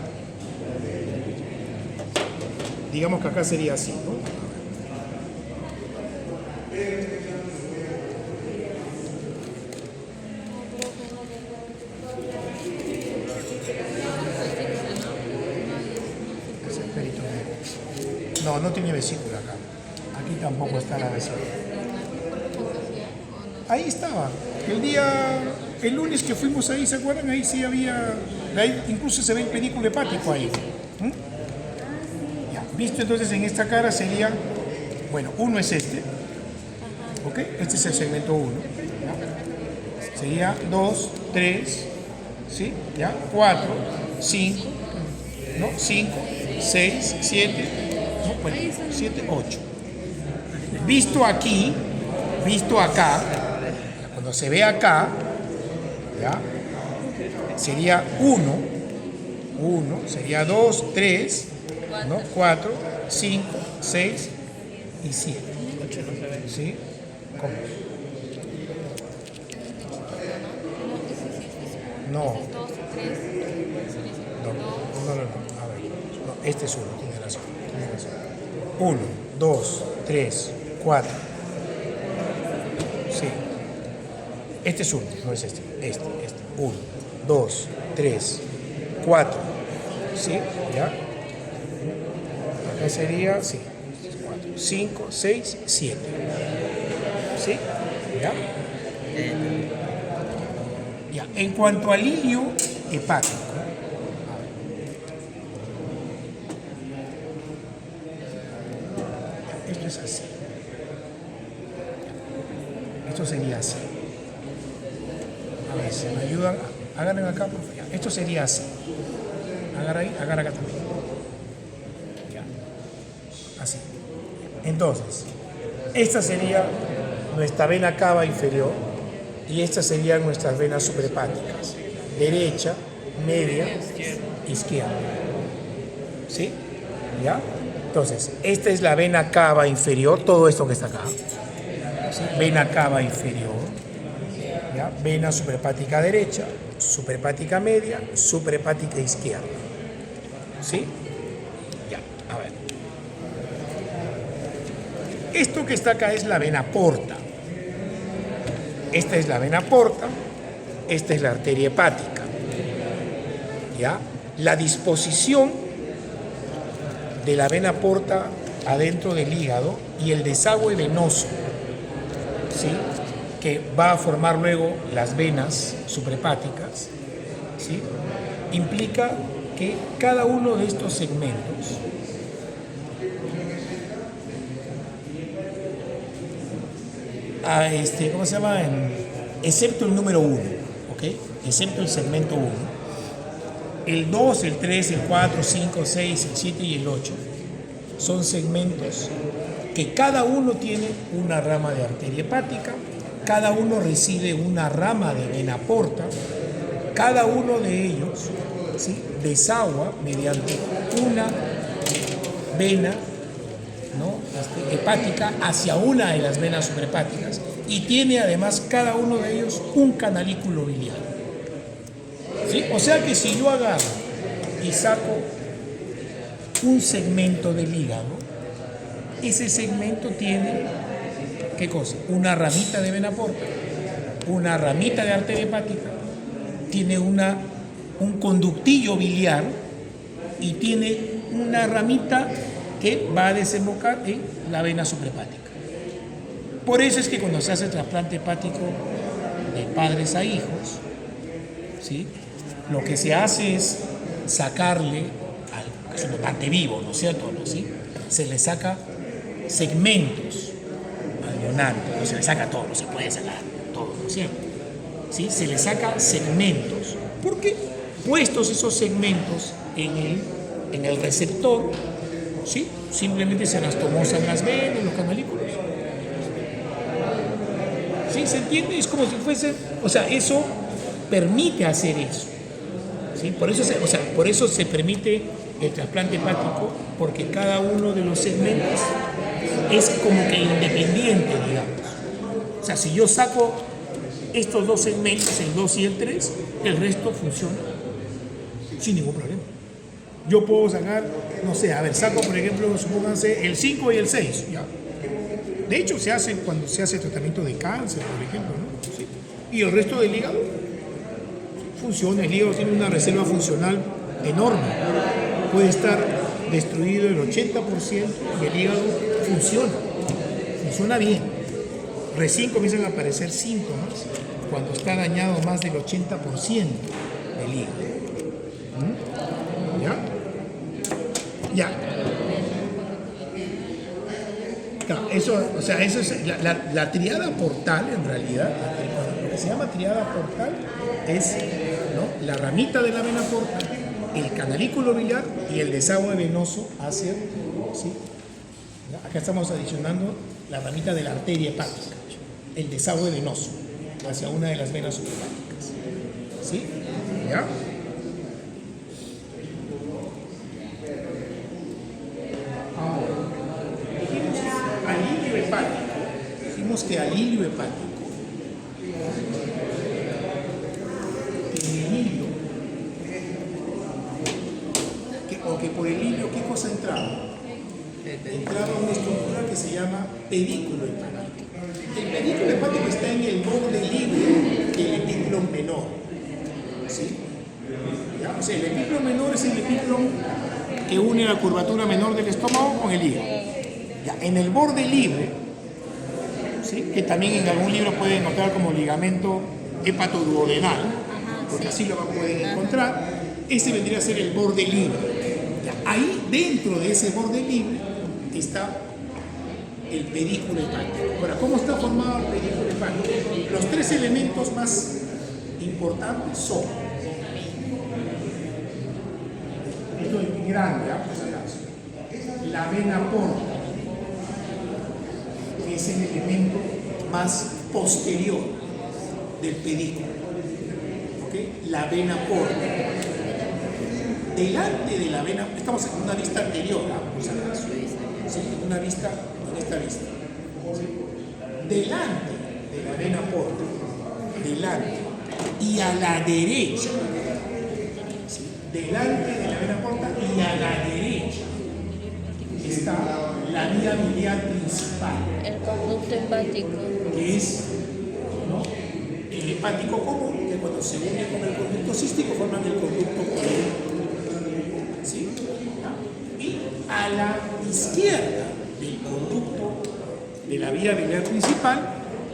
Digamos que acá sería así, ¿no? No tiene vesícula acá. Aquí tampoco está la vesícula. Ahí estaba. El lunes que fuimos ahí, ¿se acuerdan? Ahí sí había, ahí incluso se ve el pedículo hepático ahí. Ya, visto entonces en esta cara sería, bueno, uno es este. ¿Ok? Este es el segmento 1. Sería 2, 3, ¿sí? ¿Ya? 4, 5, ¿no? 5, 6, 7, ¿no? Bueno, 7, 8. Visto aquí, visto acá, cuando se ve acá, ¿ya? Sería 1, sería 2, 3, ¿no? 4, 5, 6 y 7. ¿Sí? ¿Cómo? No. No. A ver. No, este es 1, tiene razón. 1, 2, 3, 4. Sí. Este es 1, no es este. Este. 1, 2, 3, 4. ¿Sí? ¿Ya? Acá sería, sí. 4, 5, 6, 7. ¿Sí? ¿Ya? Ya. En cuanto al hilio hepático, esto es así. Esto sería así. A ver, si me ayudan, agarren acá, por favor. Esto sería así. Agarra ahí, agarra acá también. Ya. Así. Entonces, esta sería nuestra vena cava inferior y estas serían nuestras venas suprahepáticas. Derecha, media, izquierda. ¿Sí? ¿Ya? Entonces, esta es la vena cava inferior, todo esto que está acá. ¿Sí? Vena cava inferior. ¿Ya? Vena suprahepática derecha, suprahepática media, suprahepática izquierda. ¿Sí? Ya, a ver. Esto que está acá es la vena porta. Esta es la vena porta, esta es la arteria hepática. ¿Ya? La disposición de la vena porta adentro del hígado y el desagüe venoso, ¿sí? Que va a formar luego las venas suprahepáticas, ¿sí? Implica que cada uno de estos segmentos ¿cómo se llama? Excepto el número 1, ¿ok? Excepto el segmento 1. El 2, el 3, el 4, 5, 6, el 7 y el 8 son segmentos que cada uno tiene una rama de arteria hepática, cada uno recibe una rama de vena porta, cada uno de ellos, ¿sí?, desagua mediante una vena, ¿no?, hepática hacia una de las venas suprahepáticas y tiene además cada uno de ellos un canalículo biliar. ¿Sí? O sea que si yo agarro y saco un segmento del hígado, ese segmento tiene, ¿qué cosa? Una ramita de vena porta, una ramita de arteria hepática, tiene un conductillo biliar y tiene una ramita que va a desembocar en la vena suprahepática. Por eso es que cuando se hace trasplante hepático de padres a hijos, ¿sí?, lo que se hace es sacarle, que es un donante vivo, ¿no es cierto?, ¿no? ¿Sí? Se le saca segmentos al donante, no se le saca todo, no se puede sacar todo, ¿no es cierto? ¿Sí? Se le saca segmentos, porque puestos esos segmentos en el receptor, ¿sí?, simplemente se anastomosan las venas, los canalículos. ¿Sí? ¿Se entiende? Es como si fuese, o sea, eso permite hacer eso. ¿Sí? Por eso se permite el trasplante hepático, porque cada uno de los segmentos es como que independiente, digamos. O sea, si yo saco estos dos segmentos, el 2 y el 3, el resto funciona sin ningún problema. Yo puedo sacar, no sé, a ver, saco por ejemplo, supónganse, el 5 y el 6, ¿ya? De hecho, se hace cuando se hace tratamiento de cáncer, por ejemplo, ¿no? ¿Sí? Y el resto del hígado funciona. El hígado tiene una reserva funcional enorme. Puede estar destruido el 80% y el hígado funciona bien. Recién comienzan a aparecer síntomas cuando está dañado más del 80% del hígado. ¿Ya? Ya. Claro, eso es la triada portal, en realidad. Lo que se llama triada portal es, ¿no?, la ramita de la vena porta, el canalículo biliar y el desagüe venoso hacia, ¿sí? Acá estamos adicionando la ramita de la arteria hepática, el desagüe venoso hacia una de las venas suprahepáticas. ¿Sí? ¿Ya? Dijimos que al hilio hepático, en el hilio, que por el hilio, ¿qué cosa entraba? entraba una estructura que se llama pedículo hepático. El pedículo hepático está en el borde libre del epíclon menor. ¿Sí? ¿Ya? O sea, el epíclon menor es el epíclon que une la curvatura menor del estómago con el hígado. Ya, en el borde libre, ¿sí? Que también en algún libro pueden encontrar como ligamento hepatoduodenal, porque así lo pueden encontrar, ese vendría a ser el borde libre. Ya, ahí, dentro de ese borde libre, está el pedículo hepático. Ahora, ¿cómo está formado el pedículo hepático? Los tres elementos más importantes son, esto es grande, pues acaso, la vena porta, que es el elemento más posterior del pedículo. ¿Okay? La vena porta. Delante de la vena, estamos en una vista anterior, pues acaso, ¿sí? Una vista, en esta vista. ¿Sí? Delante de la vena porta, delante y a la derecha, ¿sí? Delante de la vena porta y a la derecha está la vía biliar principal, El conducto hepático. que es, ¿no?, el hepático común, que cuando se une con el conducto cístico forman el conducto común. ¿Sí? Y a la izquierda del conducto de la vía biliar principal,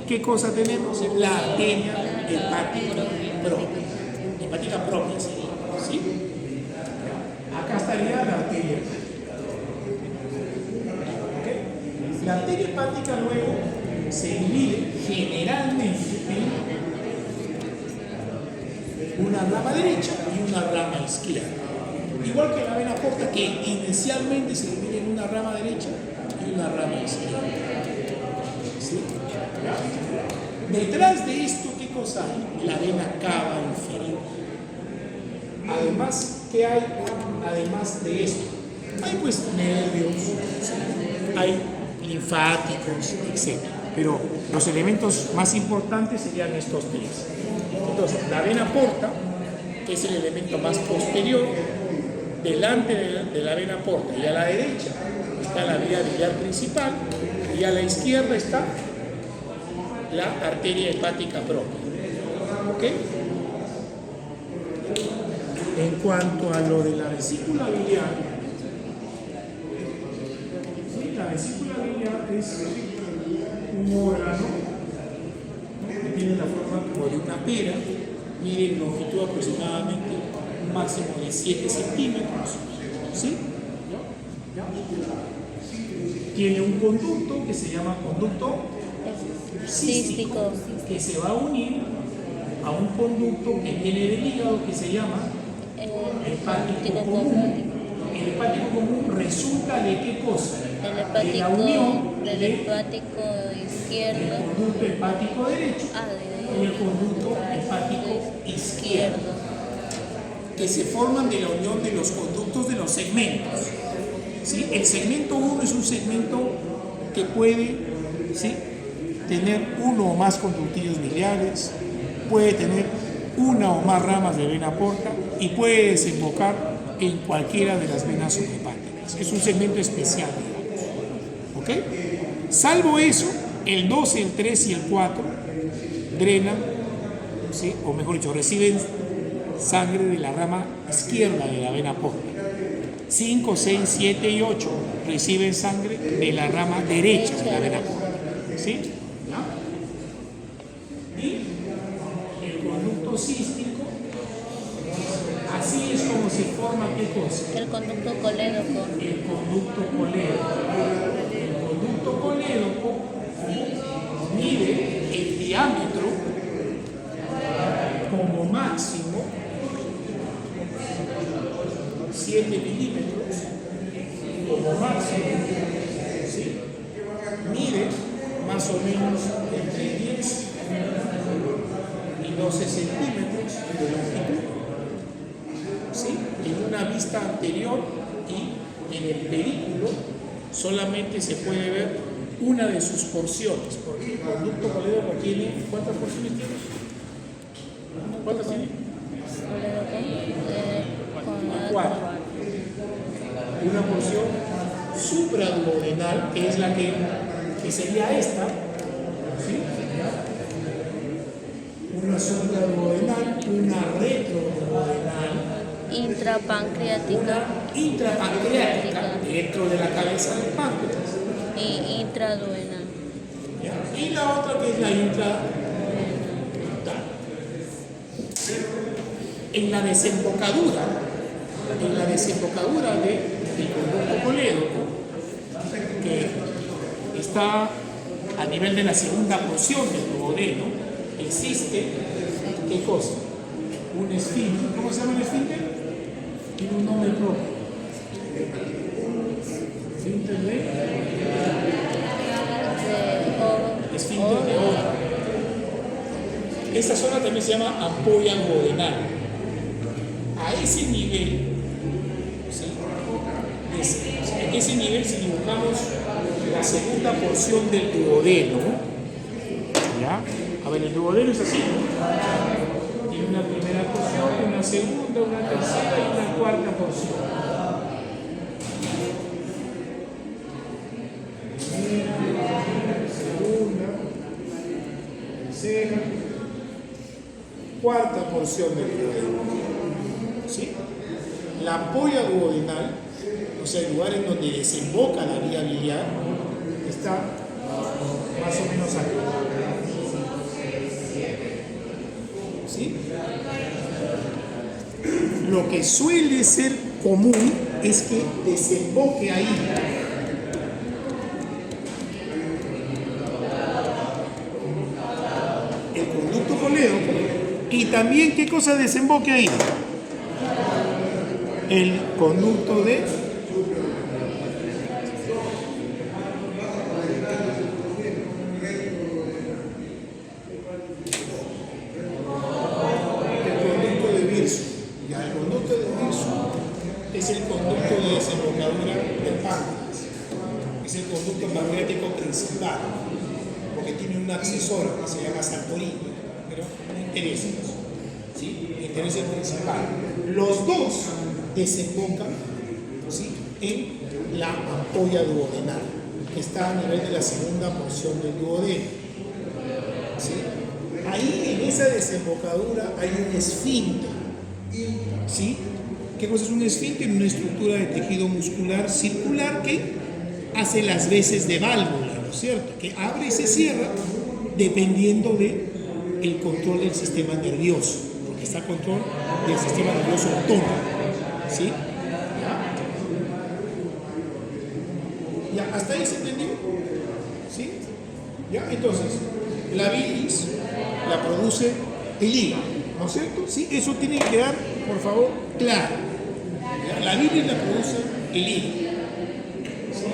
¿qué cosa tenemos? La arteria hepática propia. Hepática propia, ¿sí? Acá estaría la arteria hepática. ¿Okay? La arteria hepática luego se divide generalmente en una rama derecha y una rama izquierda. Igual que la vena porta, que inicialmente se divide en una rama derecha y una rama izquierda. ¿Sí? Detrás de esto, ¿qué cosa hay? La vena cava inferior. Además, ¿qué hay? Además de esto, hay pues nervios, hay linfáticos, etc. Pero los elementos más importantes serían estos tres. Entonces, la vena porta, que es el elemento más posterior, delante de la vena porta y a la derecha está la vía biliar principal y a la izquierda está la arteria hepática propia. ¿Ok? En cuanto a lo de la vesícula biliar, ¿sí? La vesícula biliar es un órgano, ¿no?, que tiene la forma como de una pera, mide en longitud aproximadamente un máximo de 7 centímetros, ¿sí? Tiene un conducto que se llama conducto cístico, que se va a unir a un conducto que viene del hígado que se llama hepático común. El hepático común resulta de qué cosa? De la unión del hepático izquierdo, del conducto hepático derecho y el conducto hepático izquierdo, que se forman de la unión de los conductos de los segmentos. ¿Sí? El segmento 1 es un segmento que puede, ¿sí?, tener uno o más conductillos biliares, puede tener una o más ramas de vena porta y puede desembocar en cualquiera de las venas subhepáticas. Es un segmento especial, digamos. ¿Ok? Salvo eso, el 2, el 3 y el 4 drenan, ¿sí?, o mejor dicho, reciben sangre de la rama izquierda de la vena porta. 5, 6, 7 y 8 reciben sangre de la rama derecha de la vena porta. ¿Sí? ¿Ya? Y el conducto cístico, así es como se forma, ¿qué cosa? el conducto colédoco. El conducto colédoco. El conducto colédoco mide el diámetro como máximo 7 milímetros, como máximo, ¿sí? Mide más o menos entre 10 y 12 centímetros de longitud, ¿sí?, en una vista anterior, y en el pedículo solamente se puede ver una de sus porciones, porque el conducto colédoco tiene, ¿cuántas porciones tiene? ¿Cuántas tiene? Colédoco, 4. Una porción supraduodenal duodenal, que es la que sería esta, ¿sí? Una supraduodenal, una retroduodenal, Intrapancreática intrapancreática, dentro de la cabeza del páncreas, y intraduodenal. ¿ya? Y la otra que es la intraduodenal. En la desembocadura del conducto colédoco, que está a nivel de la segunda porción del duodeno, existe, ¿qué cosa? Un esfínter. ¿Cómo se llama el esfínter? Tiene un nombre propio. Esfínter esfínter de Odo. Esta zona también se llama ampolla duodenal. A ese nivel, ¿sí? En ese nivel, si dibujamos la segunda porción del duodeno, ¿ya? A ver, el duodeno es así, ¿no? Tiene una primera porción, una segunda, una tercera y una cuarta porción. Segunda, tercera, cuarta porción del duodeno. ¿Sí? La ampolla duodenal, o sea, el lugar en donde desemboca la vía biliar, está más o menos aquí. ¿Sí? Lo que suele ser común es que desemboque ahí. El conducto colédoco, y también ¿qué cosa desemboque ahí? El conducto de Virso. Ya, el conducto de Virso es el conducto de desembocadura del páncreas. Es el conducto pancreático principal, porque tiene un accesorio que se llama Santorini, pero no interesa eso. ¿Sí? El interés es principal. Los dos desembocan, ¿sí?, en la ampolla duodenal, que está a nivel de la segunda porción del duodeno. ¿Sí? Ahí en esa desembocadura hay un esfínter. ¿Sí? ¿Qué cosa es un esfínter? Una estructura de tejido muscular circular que hace las veces de válvula, ¿no es cierto? Que abre y se cierra dependiendo del control del sistema nervioso, porque está control del sistema nervioso autónomo. ¿Sí? ¿Ya? ¿Hasta ahí se entendió? ¿Sí? ¿Ya? Entonces, la bilis la produce el hígado, ¿no es cierto? ¿Sí? Eso tiene que quedar, por favor, claro. ¿Ya? La bilis la produce el hígado. ¿Sí?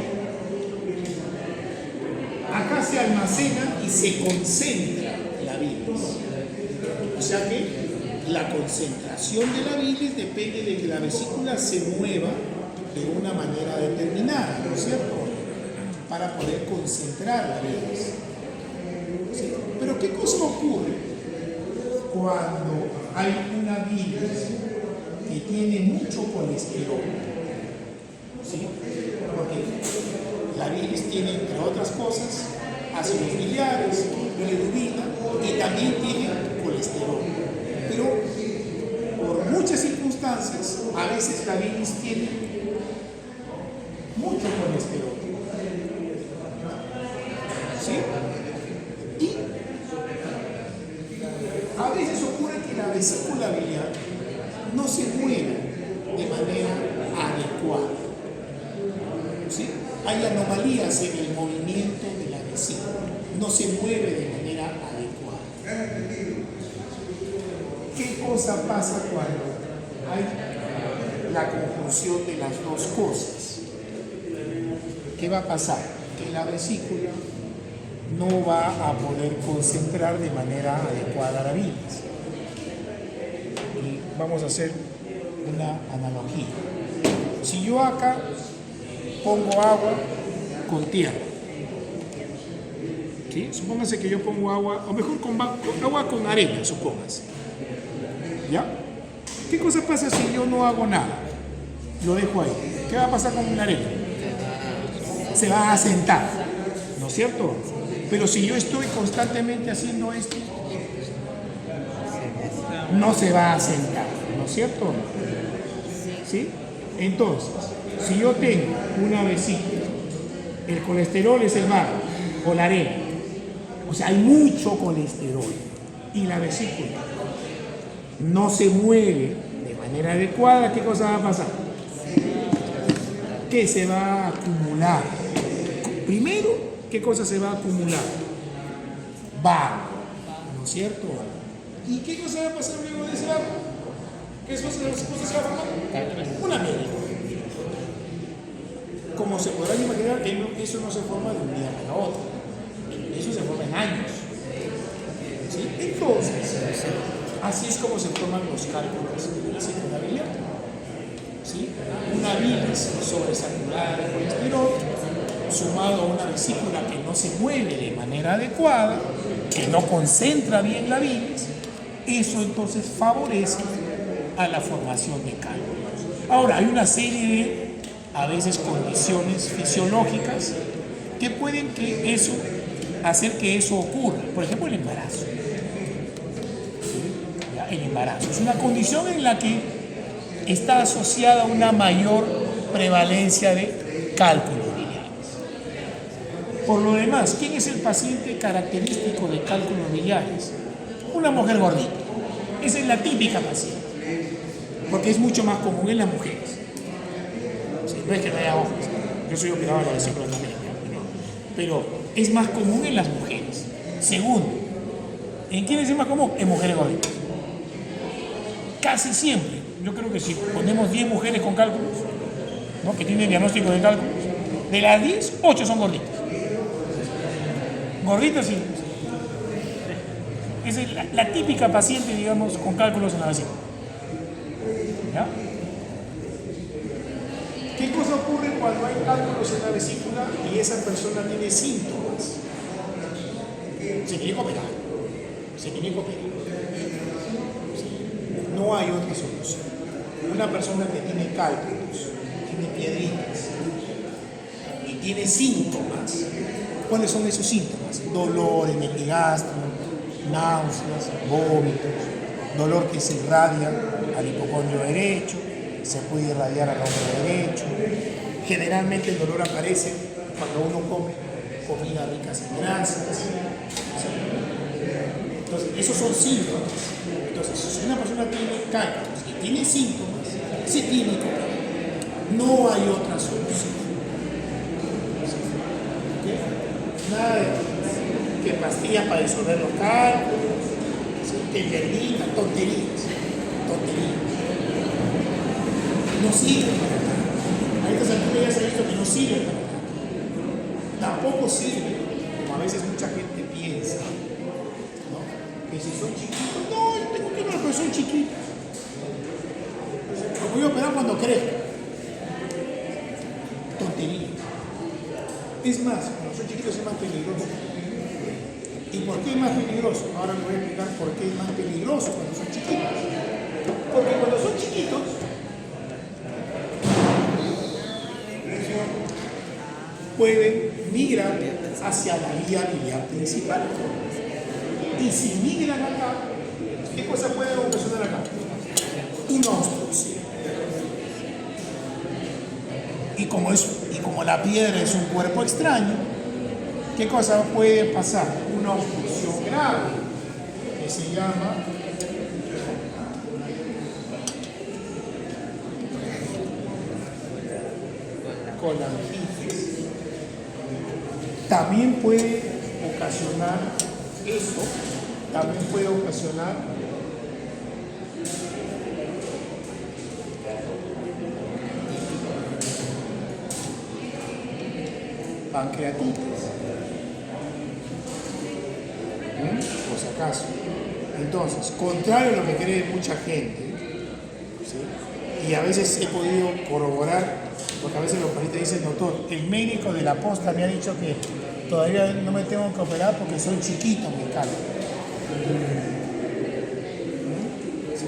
Acá se almacena y se concentra la bilis. O sea que la concentración de la bilis depende de que la vesícula se mueva de una manera determinada, ¿no es cierto? Para poder concentrar la bilis. ¿Sí? Pero ¿qué cosa ocurre cuando hay una bilis que tiene mucho colesterol? ¿Sí? Porque la bilis tiene, entre otras cosas, ácidos biliares, bilirrubina y también tiene colesterol. Pero por muchas circunstancias, a veces la bilis tiene mucho colesterol. ¿Sí? Y a veces ocurre que la vesícula biliar no se mueve de manera adecuada. ¿Sí? Hay anomalías en el movimiento de la vesícula. No se mueve de manera adecuada. ¿Qué cosa pasa cuando hay la conjunción de las dos cosas? ¿Qué va a pasar? Que la vesícula no va a poder concentrar de manera adecuada la bilis. Y vamos a hacer una analogía. Si yo acá pongo agua con tierra, ¿sí? Supóngase que yo pongo agua, o mejor con agua con arena, supóngase. ¿Ya? ¿Qué cosa pasa si yo no hago nada? Lo dejo ahí. ¿Qué va a pasar con la arena? se va a asentar, ¿no es cierto? Pero si yo estoy constantemente haciendo esto, no se va a asentar, ¿no es cierto? ¿Sí? Entonces, si yo tengo una vesícula, el colesterol es el barro o la arena, o sea, hay mucho colesterol y la vesícula no se mueve de manera adecuada, ¿qué cosa va a pasar? Que se va a acumular. Primero, ¿qué cosa se va a acumular? Barro, ¿no es cierto? ¿Y qué cosa va a pasar luego de ese barro? ¿Qué cosa se va a formar? Una media. Como se podrán imaginar, eso no se forma de un día para otro. Eso se forma en años. ¿Sí? Entonces, así es como se forman los cálculos de la vesícula biliar. ¿Sí? Una bilis sobresaturada de colesterol, sumado a una vesícula que no se mueve de manera adecuada, que no concentra bien la bilis, eso entonces favorece a la formación de cálculos. Ahora, hay una serie de, a veces, condiciones fisiológicas que pueden hacer que eso ocurra. Por ejemplo, el embarazo. El embarazo es una condición en la que está asociada a una mayor prevalencia de cálculos biliares. Por lo demás, ¿quién es el paciente característico de cálculos biliares? Una mujer gordita. Esa es la típica paciente, porque es mucho más común en las mujeres. Sí, no es que no haya hombres, yo soy operado de la vesícula también, pero es más común en las mujeres. Segundo, ¿en quiénes es más común? En mujeres gorditas. Casi siempre, yo creo que si ponemos 10 mujeres con cálculos, ¿no?, que tienen diagnóstico de cálculos, de las 10, 8 son gorditas. Gorditas, sí. Esa es la típica paciente, digamos, con cálculos en la vesícula. ¿Ya? ¿Qué cosa ocurre cuando hay cálculos en la vesícula y esa persona tiene síntomas? Se tiene que operar. Se tiene que operar. No hay otra solución. Una persona que tiene cálculos, tiene piedritas y tiene síntomas. ¿Cuáles son esos síntomas? Dolor en el epigastrio, náuseas, vómitos, dolor que se irradia al hipocondrio derecho, se puede irradiar al hombro derecho. Generalmente el dolor aparece cuando uno come comida rica en grasas. Entonces, esos son síntomas. Entonces, si una persona tiene cálculos y tiene síntomas, se tiene que operar. No hay otra solución. ¿Okay? Nada de que pastillas para disolver los cálculos, que piedritas, tonterías. No sirve para nada. A estas alturas ya se ha visto que no sirve para nada. Tampoco sirve, como a veces mucha gente piensa, ¿no?, que si son chiquitos, no, yo tengo que ver, pero son chiquitos. Lo voy a operar cuando crezca. Tontería. Es más, cuando son chiquitos es más peligroso. ¿Y por qué es más peligroso? Ahora les voy a explicar por qué es más peligroso cuando son chiquitos. Porque cuando son chiquitos, pueden migrar hacia la vía biliar principal. Y si migran acá, ¿qué cosa puede ocasionar acá? Una obstrucción. Y como la piedra es un cuerpo extraño, ¿qué cosa puede pasar? Una obstrucción grave que se llama colangitis. También puede ocasionar eso, también puede ocasionar pancreatitis, por si acaso. Entonces, contrario a lo que cree mucha gente, ¿sí?, y a veces he podido corroborar, porque a veces los pacientes dicen, doctor, el médico de la posta me ha dicho que todavía no me tengo que operar porque soy chiquito, mi cálculo. ¿Sí?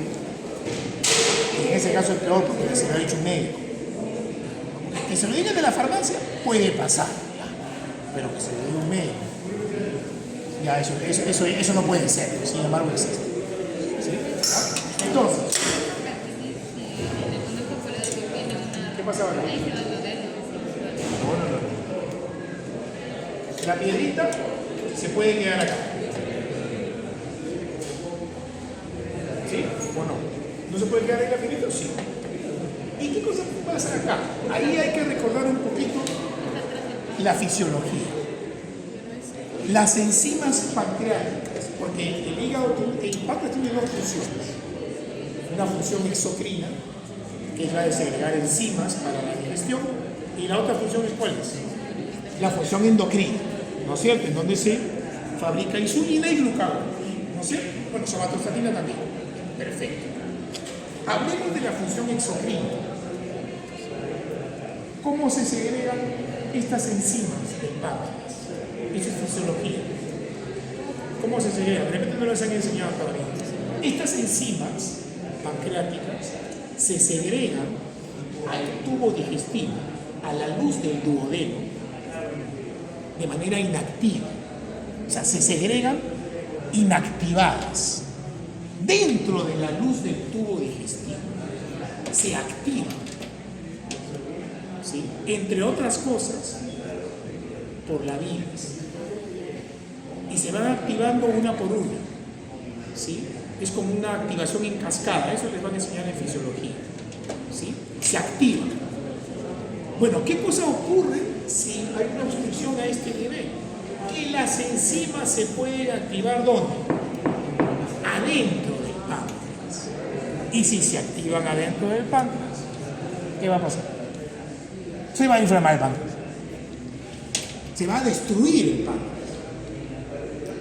Y en ese caso es peor porque se lo ha dicho un médico. que se lo digan de la farmacia puede pasar, pero que se lo diga un médico, ya eso no puede ser, sin embargo existe. ¿Sí? Entonces, ¿qué pasaba acá? No. La piedrita se puede quedar acá. ¿Sí o no? ¿No se puede quedar en la piedrita? Sí. ¿Y qué cosa pasa acá? Ahí hay que recordar un poquito la fisiología. Las enzimas pancreáticas, porque el hígado, el páncreas tiene dos funciones. Una función exocrina, que es la de segregar enzimas para la digestión, y la otra función es ¿cuál es? La función endocrina, ¿no es cierto? En donde se fabrica insulina y glucagón, ¿no es cierto? Bueno, somatostatina también. Perfecto. Hablemos de la función exocrina. ¿Cómo se segregan estas enzimas del páncreas? Esa es fisiología. ¿Cómo se segregan? De repente no les han enseñado todavía. Estas enzimas pancreáticas se segregan al tubo digestivo, a la luz del duodeno, de manera inactiva. O sea, se segregan inactivadas. Dentro de la luz del tubo digestivo se activan, ¿sí? Entre otras cosas, por la bilis. Y se van activando una por una, ¿sí? Es como una activación en cascada, eso les van a enseñar en fisiología, ¿sí? Se activan. Bueno, ¿qué cosa ocurre si hay una obstrucción a este nivel? Que las enzimas se pueden activar ¿dónde? Adentro del páncreas. Y si se activan adentro del páncreas, ¿qué va a pasar? Se va a inflamar el páncreas. Se va a destruir el páncreas.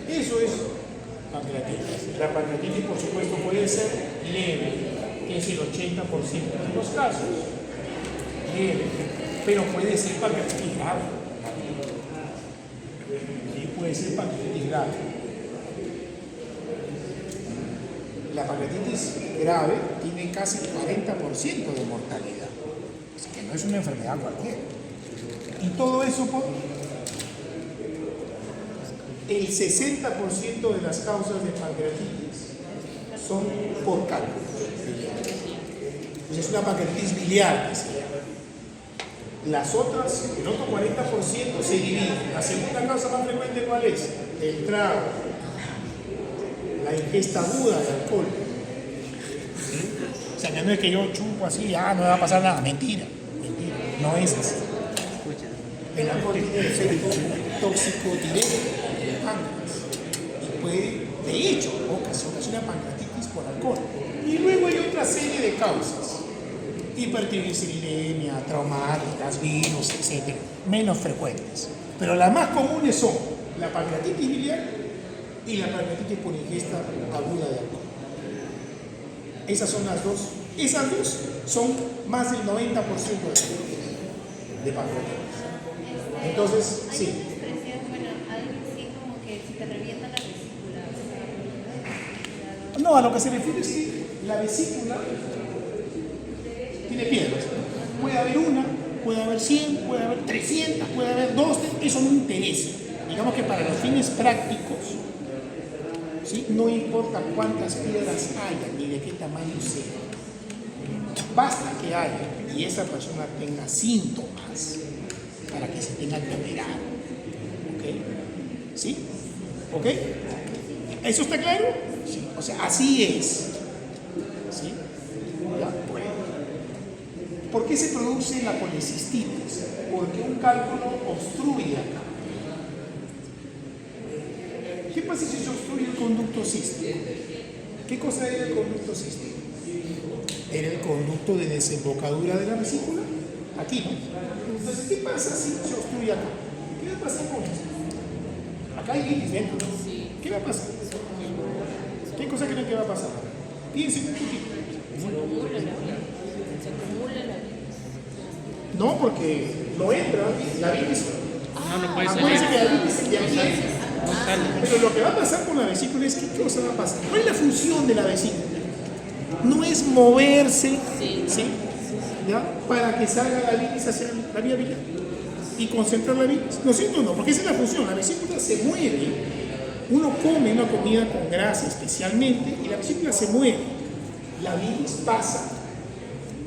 Eso es pancreatitis. La pancreatitis, por supuesto, puede ser leve, que es el 80% de los casos. Leve, pero puede ser pancreatitis grave. Sí, puede ser pancreatitis grave. La pancreatitis grave tiene casi 40% de mortalidad. Así que no es una enfermedad cualquiera. Y todo eso por el 60% de las causas de pancreatitis son por cálculos biliares. Pues es una pancreatitis biliar que se llama. Las otras, el otro 40% se divide. La segunda causa más frecuente, ¿cuál es? El trago, la ingesta aguda de alcohol. ¿Sí? O sea, que no es que yo chupo así, no me va a pasar nada. Mentira, no es así. El alcohol tiene efecto tóxico directo en el páncreas y puede, de hecho, ocasiona pancreatitis por alcohol. Y luego hay otra serie de causas: hipertrigliceridemia, traumáticas, virus, etc. Menos frecuentes. Pero las más comunes son la pancreatitis biliar y la pancreatitis por ingesta aguda de alcohol. Esas son las dos. Esas dos son más del 90% de pancreatitis. Entonces, sí. Hay una expresión, bueno, algo así como que si te revienta la vesícula. No, a lo que se refiere es que la vesícula tiene piedras. Puede haber una, puede haber 100, puede haber 300, puede haber 2, eso no interesa. Digamos que para los fines prácticos, ¿sí? No importa cuántas piedras haya ni de qué tamaño sea. Basta que haya y esa persona tenga síntomas para que se tenga que operar. ¿Ok? ¿Sí? ¿Ok? ¿Eso está claro? Sí. O sea, así es. ¿Sí? Ya, bueno. ¿Por qué se produce la colecistitis? Porque un cálculo obstruye acá. ¿Qué pasa si se obstruye el conducto cístico? ¿Qué cosa era el conducto cístico? Era el conducto de desembocadura de la vesícula. Aquí, ¿no? Entonces, ¿qué pasa si se obstruye acá? ¿Qué va a pasar con esto? Acá hay bilis dentro, ¿no? ¿Qué va a pasar? ¿Qué cosa creen que va a pasar? Piensen un poquito. No, porque no entra la bilis. No puede Acuérdense salir. que la bilis es de aquí. Pero lo que va a pasar con la vesícula es que ¿qué cosa va a pasar? ¿Cuál es la función de la vesícula? No es moverse, ¿sí? ¿ya? Para que salga la bilis hacia la vía biliar y concentrar la bilis. ¿No es cierto o no? Porque esa es la función. La vesícula se mueve, uno come una comida con grasa especialmente y la vesícula se mueve. La bilis pasa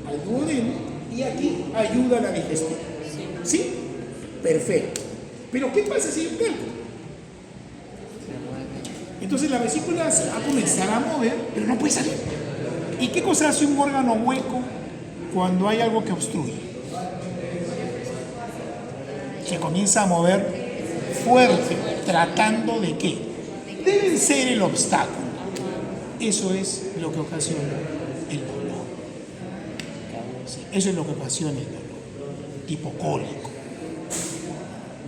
al duodeno y aquí ayuda a la digestión. ¿Sí? Perfecto. Pero ¿qué pasa si hay un cálculo? Entonces la vesícula se va a comenzar a mover, pero no puede salir. ¿Y qué cosa hace un órgano hueco cuando hay algo que obstruye? Se comienza a mover fuerte, tratando de ¿qué? De vencer el obstáculo. Eso es lo que ocasiona el dolor. Sí, eso es lo que ocasiona el dolor, tipo cólico.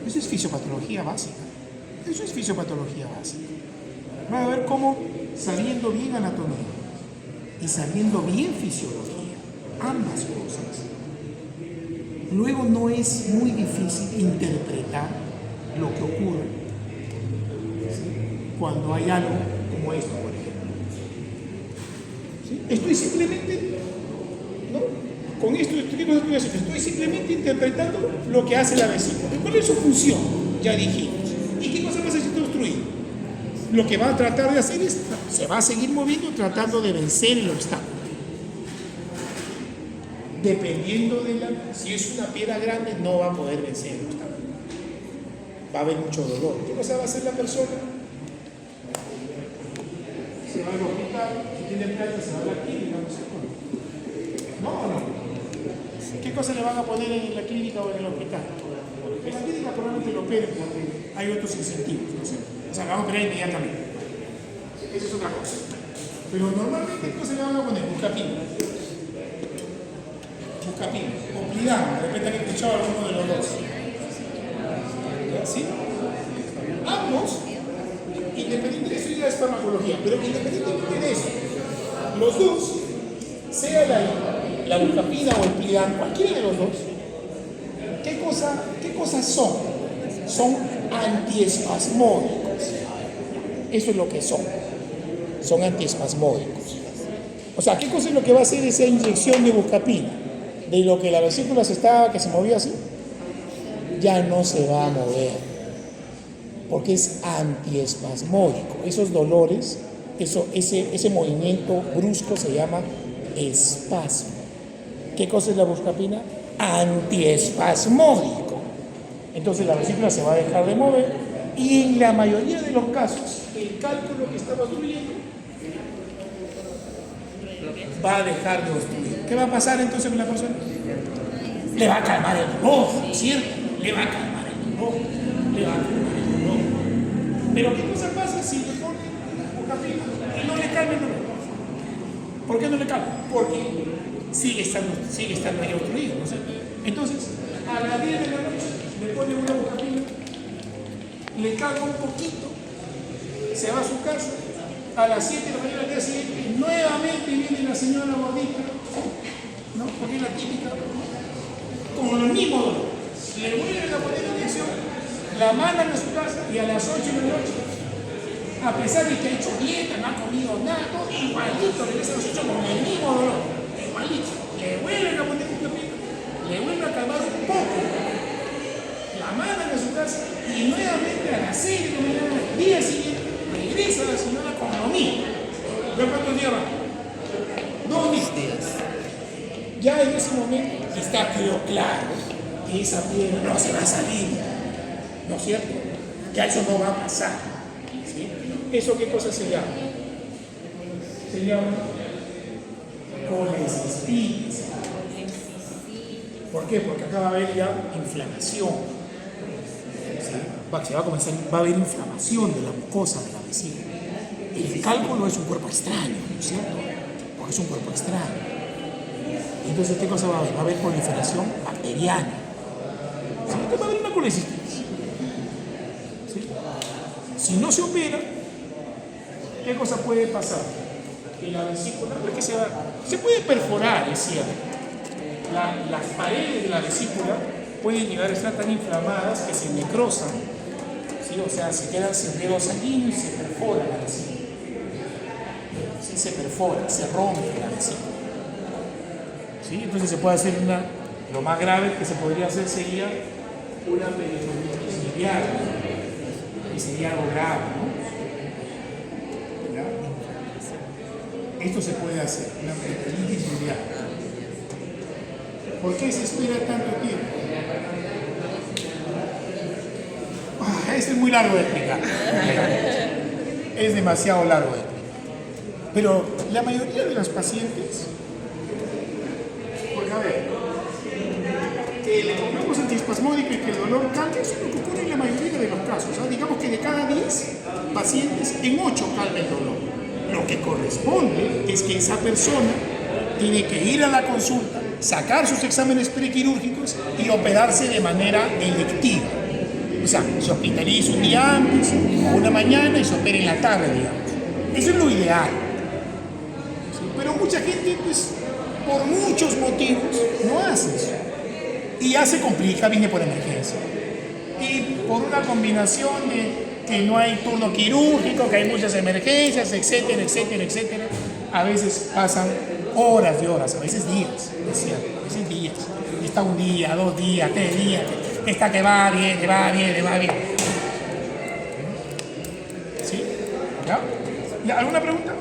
Eso es fisiopatología básica. Eso es fisiopatología básica. Va a ver cómo, sabiendo bien anatomía y sabiendo bien fisiología, ambas cosas, luego no es muy difícil interpretar lo que ocurre, ¿sí? Cuando hay algo como esto, por ejemplo. ¿Sí? Estoy simplemente, ¿no? Con esto, ¿qué cosa estoy haciendo? Estoy simplemente interpretando lo que hace la vesícula. ¿Cuál es su función? Ya dijimos. ¿Y qué cosa pasa si está obstruido? Lo que va a tratar de hacer es, se va a seguir moviendo tratando de vencer el obstáculo. Dependiendo de si es una piedra grande, no va a poder vencer el obstáculo. Va a haber mucho dolor. ¿Qué cosa va a hacer la persona? Se va al hospital, si tiene plata se va a la clínica, no sé cómo. No. ¿Qué cosa le van a poner en la clínica o en el hospital? En la clínica probablemente lo operen porque hay otros incentivos, ¿no sé? O sea, la van a operar inmediatamente. Esa es otra cosa. Pero normalmente, ¿qué cosa le van a poner? Buscapina. O Plidam. De repente han escuchado alguno de los dos. ¿Sí? Ambos, independientemente de eso, ya es farmacología. Pero independientemente de eso, los dos, sea la buscapina o el Plidam, cualquiera de los dos, ¿qué cosas son? Son antiespasmódicos. Eso es lo que son. Son antiespasmódicos. O sea, ¿qué cosa es lo que va a hacer esa inyección de buscapina? De lo que la vesícula que se movía así, ya no se va a mover. Porque es antiespasmódico. Esos dolores, ese movimiento brusco se llama espasmo. ¿Qué cosa es la buscapina? Antiespasmódico. Entonces la vesícula se va a dejar de mover y en la mayoría de los casos el cálculo que estaba obstruyendo va a dejar de obstruir. ¿Qué va a pasar entonces con la persona? Le va a calmar el dolor, ¿cierto? Le va a calmar el dolor. Pero ¿qué cosa pasa si le pone buscapina y no le calma el dolor? ¿Por qué no le calma? Porque sigue estando ahí obstruido, ¿no sé? Entonces, a las 10 de la noche le pone una buscapina, le calma un poquito, se va a su casa, a las 7 de la mañana del día siguiente, nuevamente viene la señora gordita, ¿no? Porque es la típica, con el mismo dolor. Le vuelven a poner la inyección, la mandan a su casa y a las 8 de la noche, a pesar de que ha hecho dieta, no ha comido nada, todo igualito, regresa a las 8 con el mismo dolor, igualito. Le vuelven a poner buscapina, le vuelven a calmar un poco, la mandan a su casa y nuevamente a las 6 de la mañana del día siguiente regresa la señora con lo mismo. ¿Pero cuántos días va? 2 días. Ya en ese momento quedó claro que esa piedra no se va a salir, ¿no es cierto? Ya eso no va a pasar. ¿Sí? ¿Eso qué cosa se llama? Se llama colecistitis. ¿Por qué? Porque acá va a haber ya inflamación. ¿Sí? Va a haber inflamación de la mucosa de la vesícula. El cálculo es un cuerpo extraño, ¿no es cierto? Porque es un cuerpo extraño. Entonces, ¿qué cosa va a haber? Va a haber proliferación bacteriana. ¿Sí? Entonces va a haber una colecistitis. ¿Sí? Si no se opera, ¿qué cosa puede pasar? Que la vesícula, no es que se puede perforar, es cierto. Las paredes de la vesícula pueden llegar a estar tan inflamadas que se necrosan, ¿sí? O sea, se quedan sin riego sanguíneo y se perfora la vesícula. ¿Sí? Se perfora, se rompe la vesícula. ¿Sí? ¿sí? Entonces se puede hacer lo más grave que se podría hacer sería una peritonitis biliar, y sería algo grave, ¿no? ¿Ya? Esto se puede hacer, una peritonitis biliar. ¿Por qué se espera tanto tiempo? Esto es muy largo de explicar. Es demasiado largo de explicar. Pero la mayoría de los pacientes, porque a ver, que le pongamos antiespasmódico y que el dolor cambie, eso es lo que ocurre en la mayoría de los casos. ¿Ah? Digamos que de cada 10 pacientes, en 8 calma el dolor. Lo que corresponde es que esa persona tiene que ir a la consulta, sacar sus exámenes prequirúrgicos y operarse de manera electiva. O sea, se hospitaliza un día antes, o una mañana y se opera en la tarde, digamos. Eso es lo ideal. ¿Sí? Pero mucha gente, pues, por muchos motivos, no hace eso. Y ya se complica, viene por emergencia. Y por una combinación de que no hay turno quirúrgico, que hay muchas emergencias, etcétera, etcétera, etcétera, a veces pasan horas y horas, a veces días, es cierto, a veces días. Y está un día, 2 días, 3 días, está que va bien, va bien, va bien. ¿Sí? ¿Ya? ¿Alguna pregunta?